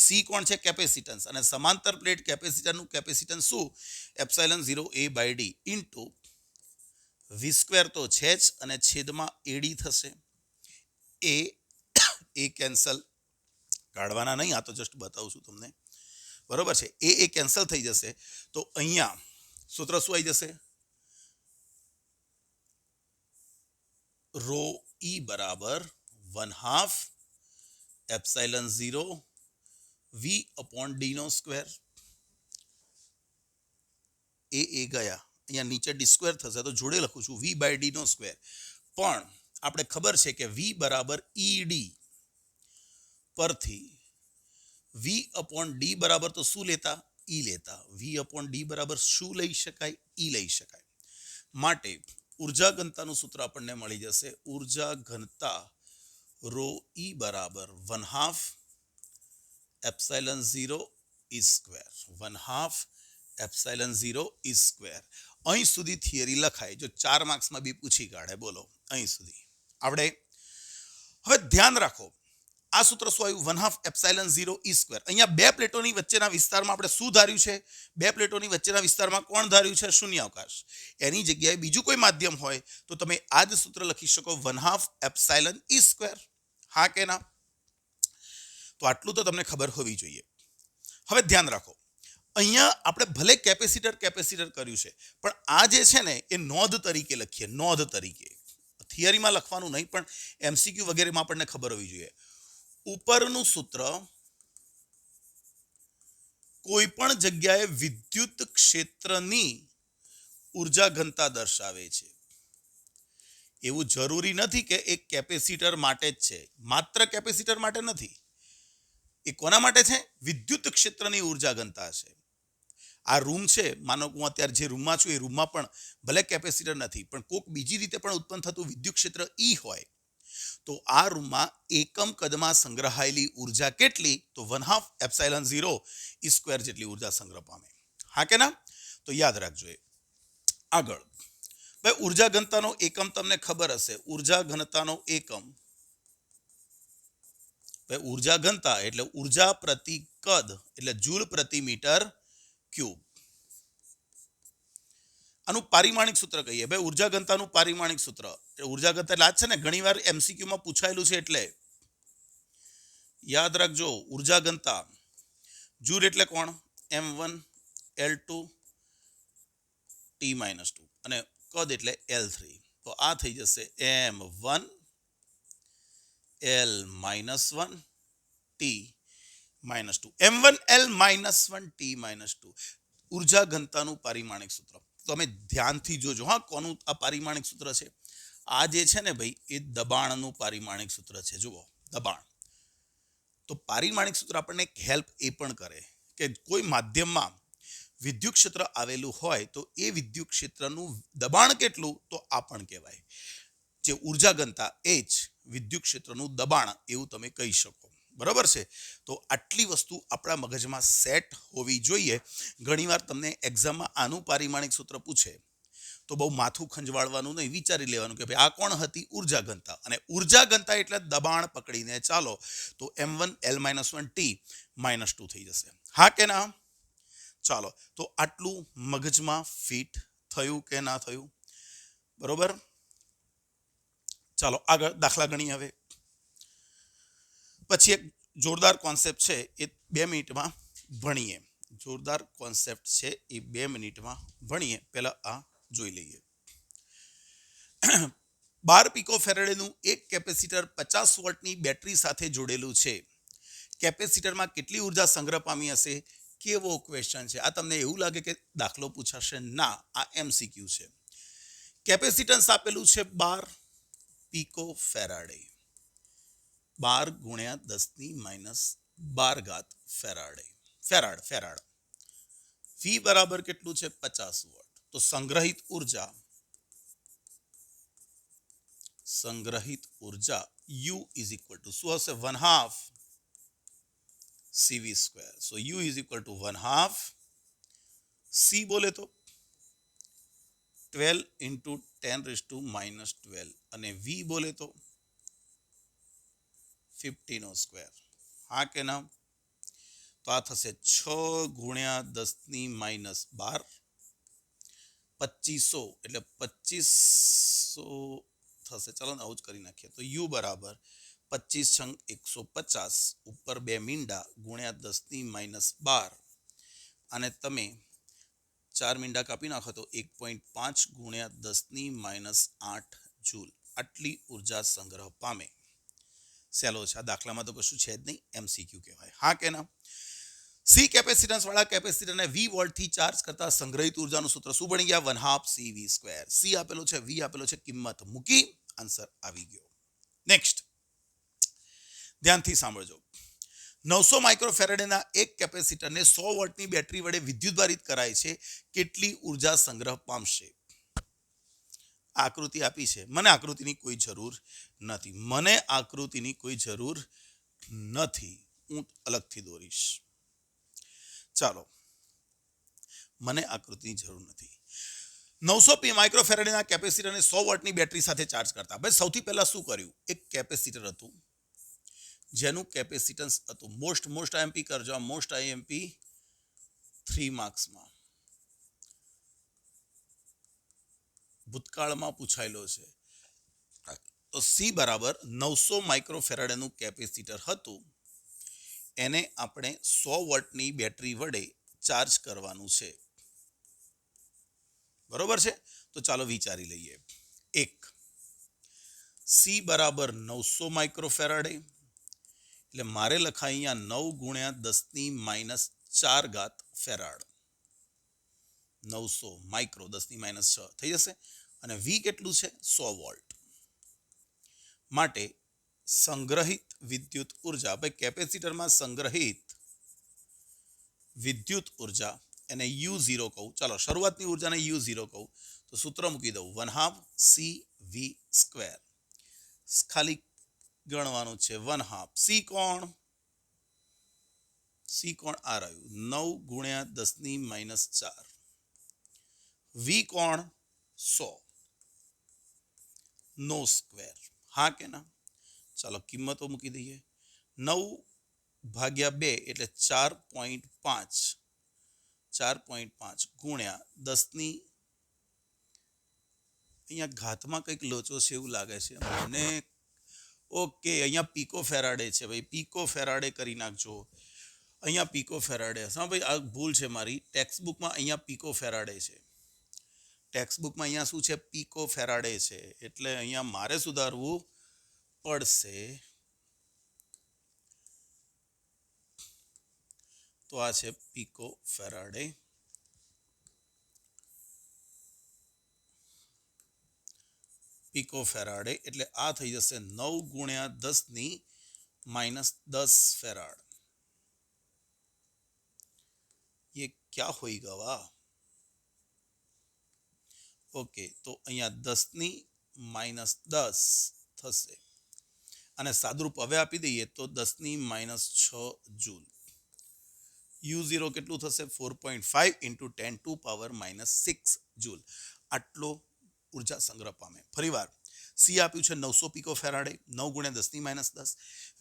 C કોણ છે? કેપેસિટન્સ. અને સમાંતર પ્લેટ કેપેસિટરનું કેપેસિટન્સ શું? ε0 A/D ઇન્ટુ V² તો છે જ, અને છેદમાં AD થશે. એ કેન્સલ, કાઢવાના નહીં, આ તો જસ્ટ બતાવું છું તમને. બરોબર છે. એ કેન્સલ થઈ જશે. તો અહીંયા સૂત્ર શું આવી જશે? રો ઈ બરાબર 1/2 ε0 V/D². એ ગયા, અહીંયા નીચે D² થશે તો જોડે લખું છું V/D². પણ આપણે ખબર છે કે V બરાબર ED પરથી V/D બરાબર તો શું લેતા? ઈ લેતા. V/D બરાબર શું લઈ શકાય? ઈ લઈ શકાય. માટે ઉર્જા ઘનતાનું સૂત્ર આપણને મળી જશે. ઉર્જા ઘનતા રો ઈ બરાબર 1/2 ε0 E². 1/2 ε0 E². અહીં સુધી થિયરી લખાય. જો 4 માર્ક્સમાં બી પૂછી કાઢે. બોલો, અહીં સુધી આપણે. હવે ધ્યાન રાખો, આ સૂત્ર શું આવ્યું? 1/2 ε0 E². અહીંયા 2 પ્લેટોની વચ્ચેના વિસ્તારમાં આપણે શું ધાર્યું છે? 2 પ્લેટોની વચ્ચેના વિસ્તારમાં કોણ ધાર્યું છે? શૂન્યાવકાશ. એની જગ્યાએ બીજું કોઈ માધ્યમ હોય તો તમે આ જ સૂત્ર લખી શકો 1/2 ε E². હા કે ના? તો આટલું તો તમને ખબર હોવી જોઈએ. હવે ધ્યાન રાખો, અહીંયા આપણે ભલે કેપેસિટર કર્યું છે, પણ આ જે છે ને એ નોંધ તરીકે લખીએ. નોંધ તરીકે, થિયરીમાં લખવાનું નહીં, પણ MCQ વગેરેમાં આપણને ખબર હોવી જોઈએ. ઉપરનું સૂત્ર કોઈ પણ જગ્યાએ વિદ્યુત ક્ષેત્રની ઉર્જા ઘનતા દર્શાવે છે. એવું જરૂરી નથી કે એક કેપેસિટર માટે જ છે. માત્ર કેપેસિટર માટે નથી. એ કોના માટે છે? વિદ્યુત ક્ષેત્રની ઉર્જા ઘનતા છે. આ રૂમ છે, માનો હું અત્યારે જે રૂમમાં છું એ રૂમમાં પણ ભલે કેપેસિટર નથી, પણ કોઈક બીજી રીતે પણ ઉત્પન્ન થતું વિદ્યુત ક્ષેત્ર ઈ હોય, તો આ રૂમમાં એકમ કદમાં સંગ્રહાયેલી ઉર્જા કેટલી? તો 1/2 ε0 E² જેટલી ઉર્જા સંગ્રહ પામે. હા કે ના? તો યાદ રાખજો. આગળ ભાઈ ઉર્જા ઘનતાનો એકમ તમને ખબર હશે. ઉર્જા ઘનતાનો એકમ, ભાઈ ઉર્જા ઘનતા એટલે ઉર્જા પ્રતિ કદ એટલે જૂલ પ્રતિ મીટર ક્યુબ. આનું પારિમાણિક સૂત્ર કહીએ. ભાઈ ઉર્જા ઘનતાનું પારિમાણિક સૂત્ર, ઉર્જા ઘનતા એટલે આ છે ને ઘણીવાર MCQ માં પૂછાયેલું છે, એટલે યાદ રાખજો. ઉર્જા ઘનતા જૂલ એટલે કોણ? M1 L2 T-2 અને કદ એટલે L3. તો આ થઈ જશે M1 L-1 T-2. M1 L-1 T-2 ઉર્જા ઘનતાનું પારિમાણિક સૂત્ર. તમે ધ્યાનથી જોજો હા, કોનું આ પારિમાણિક સૂત્ર છે. આ જે છે ને ભાઈ, એ દબાણનું પારિમાણિક સૂત્ર છે. જુઓ, દબાણ. તો પારિમાણિક સૂત્ર આપણને એક હેલ્પ એ પણ કરે કે કોઈ માધ્યમમાં વિદ્યુત ક્ષેત્ર આવેલું હોય તો એ વિદ્યુત ક્ષેત્રનું દબાણ કેટલું, તો આ પણ કહેવાય. જે ઉર્જા ઘનતા એ જ વિદ્યુત ક્ષેત્રનું દબાણ એવું તમે કહી શકો. બરાબર છે. તો આટલી વસ્તુ આપણા મગજમાં સેટ હોવી જોઈએ. ઘણીવાર તમને એક્ઝામમાં આનું પારિમાણિક સૂત્ર પૂછે તો બહુ માથું ખંજવાળવાનું નહીં, વિચારી લેવાનું કે ભાઈ આ કોણ હતી? ઉર્જા ઘનતા. અને ઉર્જા ઘનતા એટલે દબાણ પકડીને ચાલો. તો M1 L-1 T-2 થઈ જશે. હા કે ના? ચાલો, તો આટલું મગજમાં ફિટ થયું કે ના થયું? બરોબર. ચાલો આગળ દાખલા ગણીએ હવે. પછી એક જોરદાર કોન્સેપ્ટ છે, એ 2 મિનિટમાં ભણીએ. જોરદાર કોન્સેપ્ટ છે, એ 2 મિનિટમાં ભણીએ. પહેલા આ જોઈ લઈએ. 12 પિકો ફેરાડેનું એક કેપેસિટર 50 વોલ્ટની બેટરી સાથે જોડેલું છે. કેપેસિટરમાં કેટલી ઉર્જા સંગ્રહ પામી હશે? કેવો ક્વેશ્ચન છે આ? તમને એવું લાગે કે દાખલો પૂછાશે? ના, આ MCQ છે. કેપેસિટન્સ આપેલું છે 12 પિકો ફેરાડે. 12 ગુણ્યા 10⁻12 ફેરાડ. V બરાબર કેટલું છે? 50 વોટ. તો સંગ્રહિત ઉર્જા U ઇઝ ઇક્વલ ટુ શું હશે? 1/2 CV². So U is equal to 1/2 C બોલે તો 12 ઇન્ટુ 10⁻12 અને V બોલે તો 50². હા કે ના? તો આ થશે 6 ગુણ્યા 10⁻12 2500 એટલે 2500 થશે. ચાલો ને આવું જ કરી નાખીએ. તો U બરાબર 25 × 150 ઉપર 2 મીંડા ગુણ્યા 10⁻12 અને તમે 4 મીંડા કાપી નાખો તો 1.5 ગુણ્યા 10⁻8 જૂલ. આટલી ઉર્જા સંગ્રહ પામે. સહેલો છે આ. દાખલામાં તો કશું છે જ નહીં, MCQ કહેવાય. હા કે ના? સી કેપેસિટન્સ વાળા કેપેસિટરને V વોલ્ટથી ચાર્જ કરતા સંગ્રહિત ઉર્જાનું સૂત્ર શું બની ગયા? 1/2 CV². સી આપેલો છે, V આપેલો છે, કિંમત મૂકી આન્સર આવી ગયો. નેક્સ્ટ ધ્યાનથી સાંભળજો. 900 માઇક્રોફેરાડેના એક કેપેસિટરને 100 વોલ્ટની બેટરી વડે વિદ્યુતભારિત કરાય છે. કેટલી ઉર્જા સંગ્રહ પામશે? આકૃતિ આપી છે. મને આકૃતિની કોઈ જરૂર નથી. હું અલગથી દોરીશ. ચાલો, મને આકૃતિની જરૂર નથી. 900 માઇક્રોફેરાડેના કેપેસિટરને 100 વોલ્ટની બેટરી સાથે ચાર્જ કરતા. ભાઈ સૌથી પહેલા શું કર્યું? એક કેપેસિટર હતું જેનું કેપેસિટન્સ હતું મોસ્ટ IMP કરજો. મોસ્ટ IMP 3 માર્ક્સમાં ભૂતકાળમાં પૂછાયેલો છે. તો C બરાબર 900 માઇક્રોફેરાડેનું કેપેસિટર હતું, એને આપણે 100 વોલ્ટની બેટરી વડે ચાર્જ કરવાનું છે. બરોબર છે? તો ચાલો વિચારી લઈએ. 1 C બરાબર 900 માઇક્રોફેરાડે એટલે મારે લખાય અહીંયા 9 × 10⁻4 ફેરાડ. 900 માઇક્રો 10⁻6 થઈ જશે. અને V કેટલું છે? 100 વોલ્ટ. માટે સંગ્રહિત વિદ્યુત ઉર્જા, ભાઈ કેપેસિટરમાં સંગ્રહિત વિદ્યુત ઉર્જા એને U0 કહું. ચાલો શરૂઆતની ઉર્જાને U0 કહું તો સૂત્ર મૂકી દઉં 1/2 CV². ખાલી ગણવાનું છે 1/2. C કોણ આ રહ્યું 9 × 10⁻4. V કોણ 100. નો સ્ક્વેર, હા કે ના? ચાલો કિંમતો મૂકી દઈએ. 9/2 એટલે 4.5, 4.5 ગુણ્યા 10 અહીંયા ઘાતમાં કંઈક લોચો છે એવું લાગે છે મને. ઓકે, અહીંયા પીકો ફેરાડે છે ભાઈ, પીકો ફેરાડે કરી નાખજો. અહીંયા પીકો ફેરાડે, હા ભાઈ આ ભૂલ છે મારી. ટેક્સ્ટબુકમાં અહીંયા પીકો ફેરાડે છે, ટેક્સ્ટબુકમાં અહીંયા શું છે? પીકો ફેરાડે છે. એટલે અહીંયા મારે સુધારવું પડશે. તો આ છે પીકો ફેરાડે. પીકો ફેરાડે એટલે આ થઈ જશે 9 ગુણ્યા 10 - 10 ફેરાડ. ये क्या होगा? ઓકે, તો અહીંયા 10 - 10 થશે અને સાદુરૂપ હવે આપી દઈએ તો 10 - 6 જૂલ. U0 કેટલું થશે? 4.5 × 10⁻⁻6 જૂલ. આટલો ઉર્જા સંગ્રહ પામે. ફરીવાર સી આપ્યું છે 900 પીકો ફેરાડે, 9 × 10 - 10.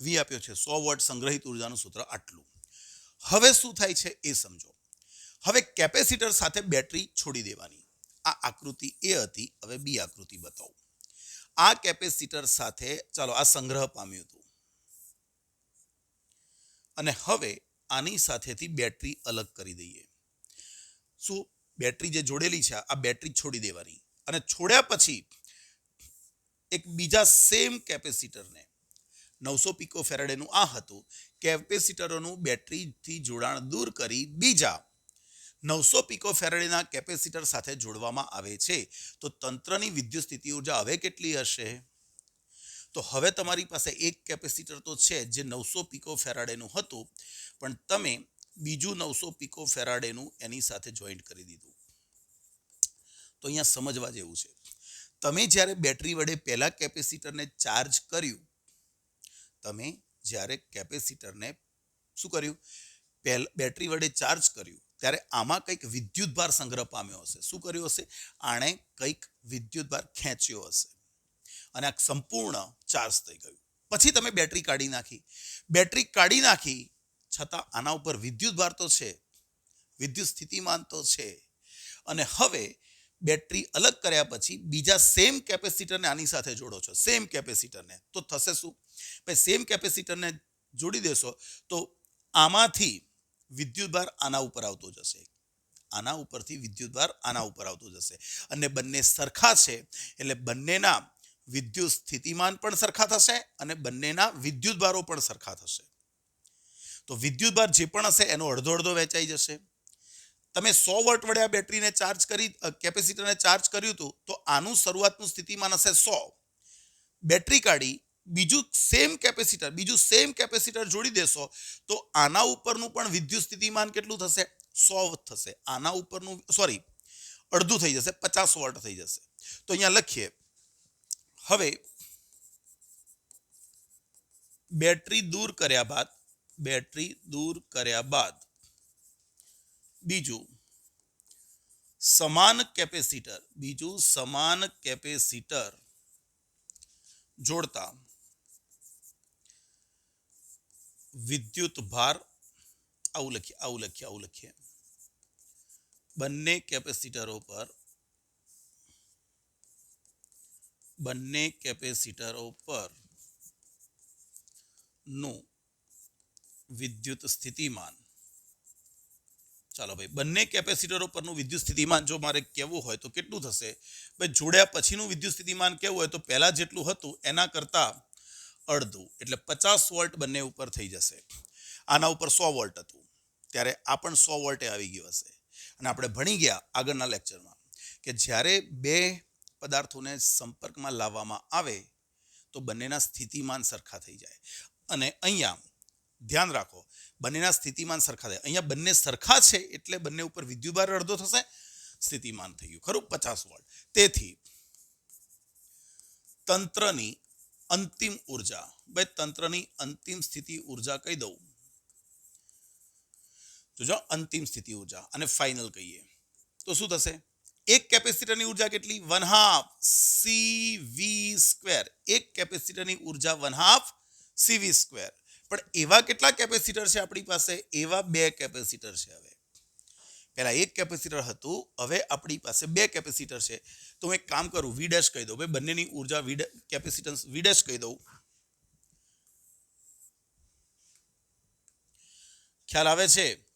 વી આપ્યો છે 100 વોટ. સંગ્રહિત ઉર્જાનું સૂત્ર આટલું. હવે શું થાય છે એ સમજો. હવે કેપેસિટર સાથે બેટરી છોડી દેવાની. આ આકૃતિ એ હતી, હવે બી આકૃતિ બતાવું. આ કેપેસિટર સાથે ચાલો આ સંગ્રહ પામ્યું હતું અને હવે આની સાથેથી બેટરી અલગ કરી દઈએ. શું? બેટરી જે જોડેલી છે આ બેટરી છોડી દેવાની અને છોડ્યા પછી એક બીજા સેમ કેપેસિટરને 900 પીકો ફેરાડેનું આ હતું, કેપેસિટરોનું બેટરીથી જોડાણ દૂર કરી બીજા 900 પીકો ફેરાડેના કેપેસિટર સાથે જોડવામાં આવે છે. તો તંત્રની વિદ્યુત સ્થિતિ ઉર્જા હવે કેટલી હશે? તો હવે તમારી પાસે એક કેપેસિટર તો છે જે 900 પીકો ફેરાડેનું હતું, પણ તમે બીજું 900 પીકો ફેરાડેનું એની સાથે જોઈન્ટ કરી દીધું. તો અહીંયા સમજવા જેવું છે. તમે જ્યારે બેટરી વડે પહેલા કેપેસિટરને ચાર્જ કર્યું, તમે જ્યારે કેપેસિટરને શું કર્યું? બેટરી વડે ચાર્જ કર્યું ત્યારે આમાં કંઈક વિદ્યુતભાર સંગ્રહ પામ્યો હશે. શું કર્યું હશે? આણે કંઈક વિદ્યુતભાર ખેંચ્યો હશે અને આ સંપૂર્ણ ચાર્જ થઈ ગયું. પછી તમે બેટરી કાઢી નાખી. બેટરી કાઢી નાખી છતાં આના ઉપર વિદ્યુતભાર તો છે, વિદ્યુત સ્થિતિમાન તો છે. અને હવે બેટરી અલગ કર્યા પછી બીજા સેમ કેપેસિટરને આની સાથે જોડો છો, સેમ કેપેસિટરને. તો થશે શું? ભાઈ સેમ કેપેસિટરને જોડી દેશો તો આમાંથી વિદ્યુતભાર આના ઉપર આવતો જશે, આના ઉપરથી વિદ્યુતભાર આના ઉપર આવતો જશે અને બંને સરખા છે એટલે બંનેના વિદ્યુત સ્થિતિમાન પણ સરખા થશે અને બંનેના વિદ્યુતભારો પણ સરખા થશે. તો વિદ્યુતભાર જે પણ હશે એનો અડધો અડધો વહેંચાઈ જશે. તમે 100 વોટ વડે આ બેટરીને ચાર્જ કરી, કેપેસિટરને ચાર્જ કર્યું હતું, તો આનું શરૂઆતનું સ્થિતિમાન હશે 100. બેટરી કાઢી બીજું સેમ કેપેસિટર જોડી દેશો તો આના ઉપરનું પણ વિદ્યુત સ્થિતિમાન કેટલું થશે? 100 થશે. આના ઉપરનું અડધું થઈ જશે, 50 વોટ થઈ જશે. તો અહીંયા લખીએ. હવે બેટરી દૂર કર્યા બાદ બીજું સમાન કેપેસિટર જોડતા વિદ્યુત ભાર આવું લખીએ. બંને કેપેસિટરો પર નું વિદ્યુત સ્થિતિમાન. ચાલો ભાઈ, બંને કેપેસિટરો પરનું વિદ્યુત સ્થિતિમાન જો મારે કહેવું હોય તો કેટલું થશે? ભાઈ જોડ્યા પછીનું વિદ્યુત સ્થિતિમાન કેવું હોય તો પહેલા જેટલું હતું એના કરતા અડધું, એટલે 50 વોલ્ટ બંને ઉપર થઈ જશે. આના ઉપર 100 વોલ્ટ હતું ત્યારે આ પણ 100 વોલ્ટે આવી ગયું હશે. અને આપણે ભણી ગયા આગળના લેક્ચરમાં કે જ્યારે બે પદાર્થોને સંપર્કમાં લાવવામાં આવે તો બંનેના સ્થિતિમાન સરખા થઈ જાય. અને અહીંયા ધ્યાન રાખો, બંનેના સ્થિતિમાન સરખા થાય. અહીંયા બંને સરખા છે એટલે બંને ઉપર વિદ્યુતભાર અડધો થશે, સ્થિતિમાન થઈ ગયું ખરું 50 વોલ્ટ. તેથી તંત્રની અંતિમ ઉર્જા, ભાઈ તંત્રની અંતિમ સ્થિતિ ઉર્જા કહી દઉં. જોજો, અંતિમ સ્થિતિ ઉર્જા અને ફાઇનલ કહીએ તો શું થશે? એક કેપેસિટરની ઉર્જા કેટલી? 1/2 CV². એક કેપેસિટરની ઉર્જા 1/2 CV². પણ એવા કેટલા કેપેસિટર છે આપણી પાસે? એવા 2 કેપેસિટર છે. હવે પહેલા એક કેપેસિટર હતું, હવે આપણી પાસે 2 કેપેસિટર છે. તો હું એક કામ કરું, V' કહી દઉં. ભાઈ બંનેની ઉર્જા કેપેસિટન્સ V' કહી દઉં. ખ્યાલ આવે છે?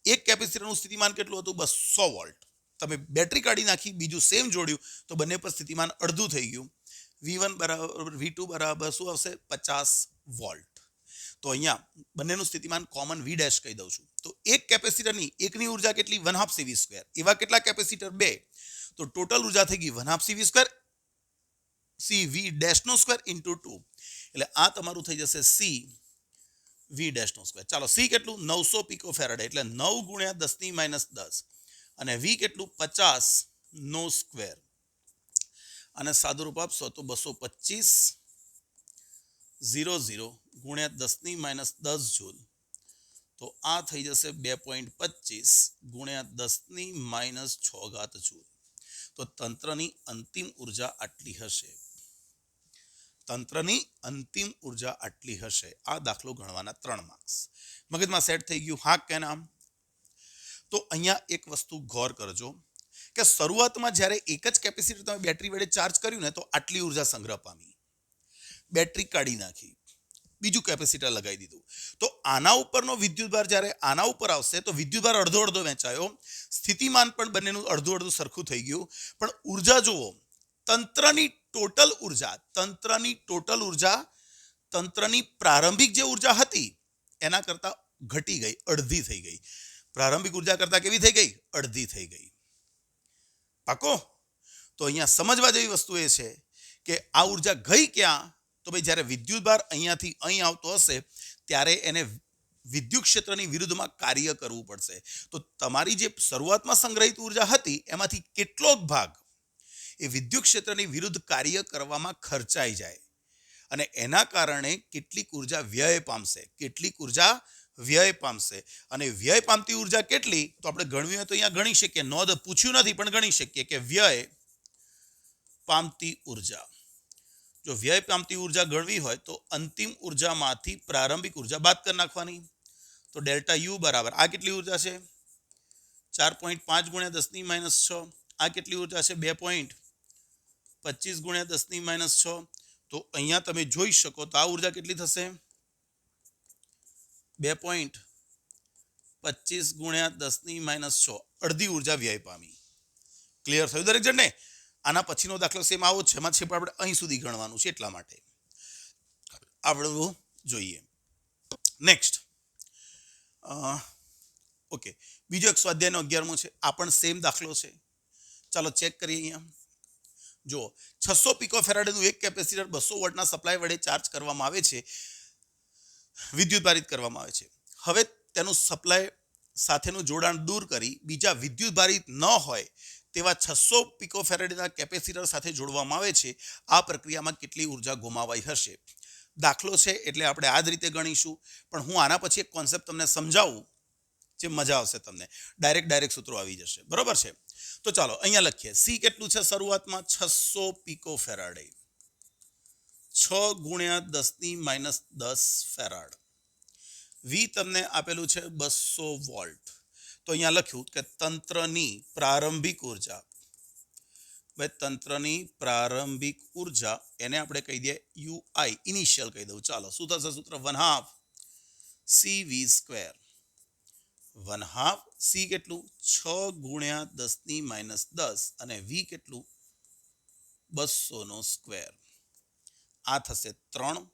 એક કેપેસિટરનું સ્થિતિમાન કેટલું હતું? 200 વોલ્ટ. તમે બેટરી કાઢી નાખી, બીજું સેમ જોડ્યું તો બંને પર સ્થિતિમાન અડધું થઈ ગયું. V1 બરાબર V2 બરાબર શું આવશે? 50 વોલ્ટ. તો અહીંયા બંનેનું સ્થિતિમાન કોમન V' કહી દઉં છું. તો એક કેપેસિટરની એકની ઉર્જા કેટલી? 1/2 CV². એવા કેટલા કેપેસિટર? 2. તો ટોટલ ઉર્જા થઈ ગઈ 1/2 CV², CV'² ઇન્ટુ 2. એટલે આ તમારું થઈ જશે CV'². ચાલો, C કેટલું? 900 પિકોફેરાડે, એટલે 9 ગુણ્યા 10⁻10. અને V કેટલું? 50 નો સ્ક્વેર. અને સાદું રૂપ આપશો તો 225 ગુણ્યા 10⁻10 જૂલ. તો આ થઈ જશે 2.25 ગુણ્યા 10⁻6 જૂલ. તો તંત્રની અંતિમ ઉર્જા આટલી હશે. તંત્રની અંતિમ ઉર્જા આટલી હશે. આ દાખલો ગણવાના 3 માર્ક્સ. મગજમાં સેટ થઈ ગયું? હા કે ના? તો અહીંયા એક વસ્તુ ગૌર કરજો કે શરૂઆતમાં જ્યારે એક જ કેપેસિટર તમે બેટરી વડે ચાર્જ કર્યું ને, તો આટલી ઉર્જા સંગ્રહ પામી. બેટરી કાઢી નાખી, બીજું કેપેસિટર લગાવી દીધું. તો આના ઉપરનો વિદ્યુતભાર જ્યારે આના ઉપર આવશે તો વિદ્યુતભાર અડધો અડધો વહેંચાયો, સ્થિતિમાન પણ બંનેનું અડધું અડધું સરખું થઈ ગયું. પણ ઉર્જા જુઓ, તંત્રની ટોટલ ઉર્જા તંત્રની પ્રારંભિક જે ઉર્જા હતી એના કરતા ઘટી ગઈ, અડધી થઈ ગઈ. પ્રારંભિક ઉર્જા કરતા કેવી થઈ ગઈ? અડધી થઈ ગઈ. પાકો? તો અહીંયા સમજવા જેવી વસ્તુ એ છે કે આ ઉર્જા ગઈ ક્યાં? તો ભાઈ જ્યારે વિદ્યુતભાર અહીંયાથી અહીં આવતો હશે ત્યારે એને વિદ્યુત ક્ષેત્રની વિરુદ્ધમાં કાર્ય કરવું પડશે. તો તમારી જે શરૂઆતમાં સંગ્રહિત ઉર્જા હતી એમાંથી કેટલોક ભાગ એ વિદ્યુત ક્ષેત્રની વિરુદ્ધ કાર્ય કરવામાં ખર્ચાઈ જાય અને એના કારણે કેટલીક ઉર્જા વ્યય પામશે. અને વ્યય પામતી ઉર્જા કેટલી? તો આપણે ગણવી હોય તો અહીંયા ગણી શકીએ. નોંધ પૂછ્યું નથી પણ ગણી શકીએ કે વ્યય પામતી ઉર્જા. જો વ્યય પામતી ઉર્જા ગણવી હોય તો અંતિમ ઉર્જામાંથી પ્રારંભિક ઉર્જા બાદ કરી નાખવાની. તો ડેલ્ટા U બરાબર આ કેટલી ઉર્જા છે? 4.5 ગુણ્યા 10⁻6. આ કેટલી ઉર્જા છે? 2.25 ગુણ્યા 10⁻6. તો અહીંયા તમે જોઈ શકો તો આ ઉર્જા કેટલી થશે? 2.25 ગુણ્યા 10⁻6. અડધી ઉર્જા વ્યય પામી. ક્લિયર થયું દરેક જણને? આના પછીનો દાખલો સેમ આવો છે, એમાં છે પણ આપણે અહીં સુધી ગણવાનું છે, એટલા માટે આપણે જોઈએ. નેક્સ્ટ ઓકે, બીજો એક સ્વાધ્યાયનો 11મો છે. આ પણ સેમ દાખલો છે. ચાલો ચેક કરીએ. અહીંયા જો 600 પિકોફેરાડનું એક કેપેસિટર 200 વોલ્ટના સપ્લાય વડે ચાર્જ કરવામાં આવે છે, વિદ્યુતભારિત કરવામાં આવે છે. હવે તેનું સપ્લાય સાથેનું જોડાણ દૂર કરી બીજા વિદ્યુતભારિત ન હોય તેવા 600 પિકોફેરાડના કેપેસિટર સાથે જોડવામાં આવે છે. આ પ્રક્રિયામાં કેટલી ઉર્જા ગુમાવાઈ હશે? દાખલો છે એટલે આપણે આ જ રીતે ગણીશું, પણ હું આના પછી એક કોન્સેપ્ટ તમને સમજાવું જે મજા આવશે તમને. ડાયરેક્ટ સૂત્રો આવી જશે. બરોબર છે? તો ચાલો અહીંયા લખીએ. સી કેટલું છે શરૂઆતમાં? 600 પિકોફેરાડે. 6 ગુણ્યા 10⁻10 ફેરાડ. વી તમને આપેલું છે 200 વોલ્ટ. તો અહીંયા લખ્યું કે તંત્રની પ્રારંભિક ઉર્જા એને આપણે કહી દઈએ UI, ઇનિશિયલ કહી દઉં. ચાલો, શું થશે સૂત્ર? 1/2 CV². 1/2 C કેટલું? 6 ગુણ્યા 10⁻10 અને V કેટલું? 200 નો સ્ક્વેર. આ થશે 3,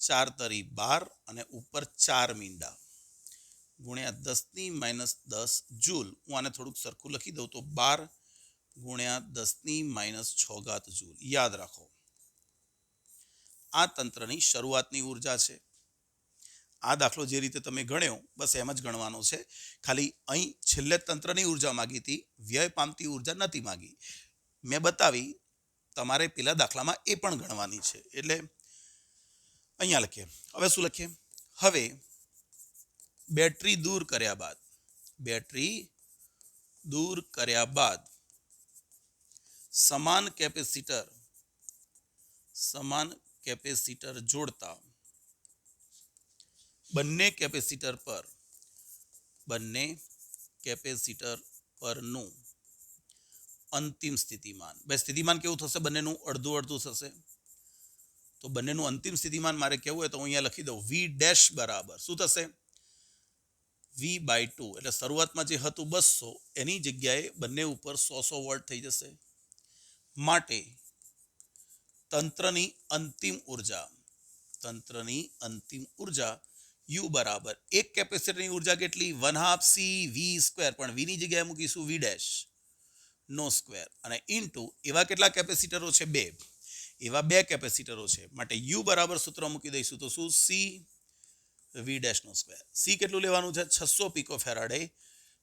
4 તરી 12 અને ઉપર 4 મીંડા ગુણ્યા 10⁻10 જૂલ. હું આને થોડુંક સરખું લખી દઉં તો 12 ગુણ્યા 10⁻6 જૂલ. યાદ રાખો, આ તંત્રની શરૂઆતની ઉર્જા છે. આ દાખલો જે રીતે તમે ગણ્યો બસ એમ જ ગણવાનો છે. ખાલી અહીં છેલ્લે તંત્રની ઉર્જા માગી હતી, વ્યય પામતી ઉર્જા નથી માગી. મેં બતાવી, તમારે પેલા દાખલામાં એ પણ ગણવાની છે. એટલે અહીંયા લખીએ. હવે શું લખીએ? હવે બેટરી દૂર કર્યા બાદ બેટરી દૂર કર્યા બાદ સમાન કેપેસિટર જોડતા બંને કેપેસિટર પરનું અંતિમ સ્થિતિમાન. બે સ્થિતિમાન કેવું થશે? બંનેનું અડધું અડધું થશે. તો બંનેનું અંતિમ સ્થિતિમાન મારે કેવું હોય તો હું અહીંયા લખી દઉં વી ડેશ બરાબર શું થશે? V/2. એટલે શરૂઆતમાં જે હતું 200 એની જગ્યાએ બંને ઉપર 100 વોલ્ટ થઈ જશે. માટે તંત્રની અંતિમ ઉર્જા U બરાબર એક કેપેસિટરની ઉર્જા કેટલી? 1/2 CV², પણ V ની જગ્યાએ મૂકીશું V ડેશ નો સ્ક્વેર અને ઇન્ટુ એવા કેટલા કેપેસિટરો છે? 2. એવા 2 કેપેસિટરો છે માટે U બરાબર સૂત્ર મૂકી દઈશું તો શું? C V ડેશ નો સ્ક્વેર. C કેટલું લેવાનું છે? 600 પિકો ફેરાડે,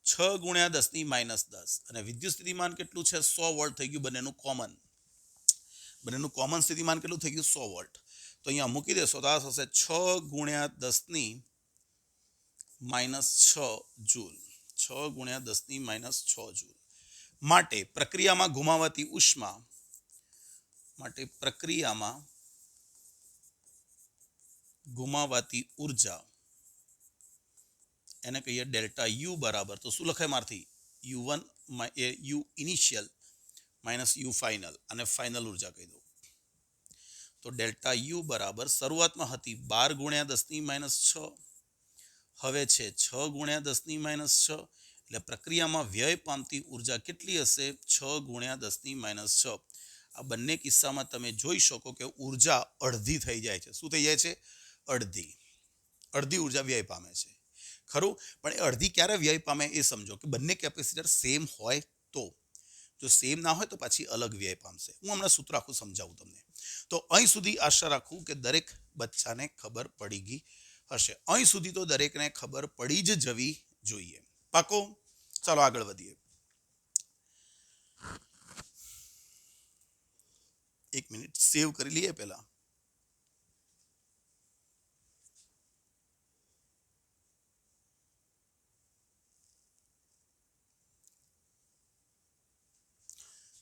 6 ગુણ્યા 10⁻10 અને વિદ્યુત સ્થિતિમાન કેટલું છે? 100 વોલ્ટ થઈ ગયું. બંનેનું કોમન સ્થિતિમાન કેટલું થઈ ગયું? 100 વોલ્ટ. તો અહીંયા મૂકી દેશો તો આ થશે 6 ગુણ્યા 10⁻6 જૂલ. 6 ગુણ્યા 10⁻6 જૂલ. માટે પ્રક્રિયામાં ગુમાવાતી ઉર્જા એને કહીએ ડેલ્ટા U બરાબર. તો શું લખાય મારથી? U1 U initial minus U final અને ફાઇનલ ઉર્જા કહી દો. તો ડેલ્ટા U બરાબર શરૂઆતમાં હતી 12 ગુણ્યા 10⁻6, હવે છે 6 ગુણ્યા 10⁻6. એટલે પ્રક્રિયામાં વ્યય પામતી ઉર્જા કેટલી હશે? 6 ગુણ્યા 10⁻6. આ બંને કિસ્સામાં તમે જોઈ શકો કે ઉર્જા અડધી થઈ જાય છે. શું થઈ જાય છે? અડધી ઉર્જા વ્યય પામે છે. ખરું? પણ એ અડધી ક્યારે વ્યય પામે એ સમજો કે બંને કેપેસિટર સેમ હોય તો. જો સેમ ના હોય તો પાછી અલગ વ્યય પામશે. હું હમણાં સૂત્ર આખું સમજાવું તમને. તો અહીં સુધી આશા રાખું કે દરેક બચ્ચાને ખબર પડી ગઈ હશે. અહીં સુધી તો દરેકને ખબર પડી જ જવી જોઈએ. પાકો? ચાલો આગળ વધીએ. 1 મિનિટ સેવ કરી લઈએ પહેલા.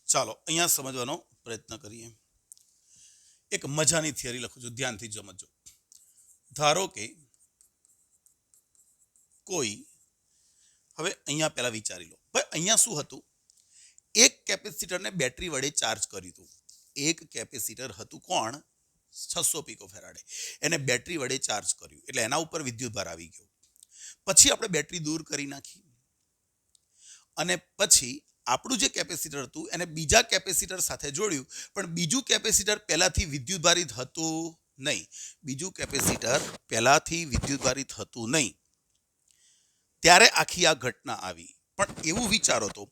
ચાલો અહીંયા સમજવાનો પ્રયત્ન કરીએ. એક મજાની થિયરી લખું છું, ધ્યાનથી સમજો. ધારો કે કોઈ, હવે અહીંયા પહેલા વિચારી લો, ભાઈ અહીંયા શું હતું? એક કેપેસિટરને બેટરી વડે ચાર્જ કર્યું હતું. એક કેપેસિટર હતું કોણ? 600 પિકો ફેરાડે. એને બેટરી વડે ચાર્જ કર્યું એટલે એના ઉપર વિદ્યુતભાર આવી ગયો. પછી આપણે બેટરી દૂર કરી નાખી અને પછી આપણું જે કેપેસિટર હતું એને બીજા કેપેસિટર સાથે જોડ્યું, પણ બીજું કેપેસિટર પહેલાથી વિદ્યુતભારિત હતું નહીં. ત્યારે આખી આ ઘટના આવી. પણ એવું વિચારો તો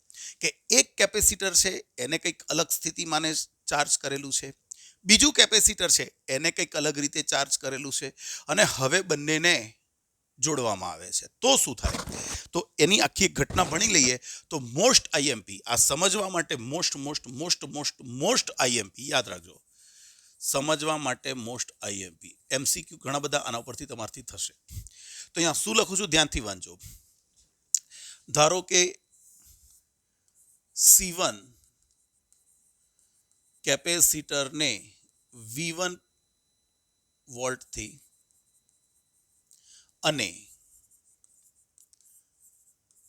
કે એક કેપેસિટર છે એને કંઈક અલગ સ્થિતિમાને ચાર્જ કરેલું છે, બીજું કેપેસિટર છે એને કંઈક અલગ રીતે ચાર્જ કરેલું છે અને હવે બંનેને જોડવામાં આવે છે તો શું થાય? તો એની આખી ઘટના ભણી લઈએ તો મોસ્ટ આઈએમપી, આ સમજવા માટે મોસ્ટ આઈએમપી યાદ રાખજો. સમજવા માટે મોસ્ટ આઈએમપી MCQ ઘણા બધા આના ઉપરથી તમારથી થશે. તો અહીંયા શું લખું છું ધ્યાનથી વાંચો. ધારો કે C1 કેપેસિટરને V1 વોલ્ટથી અને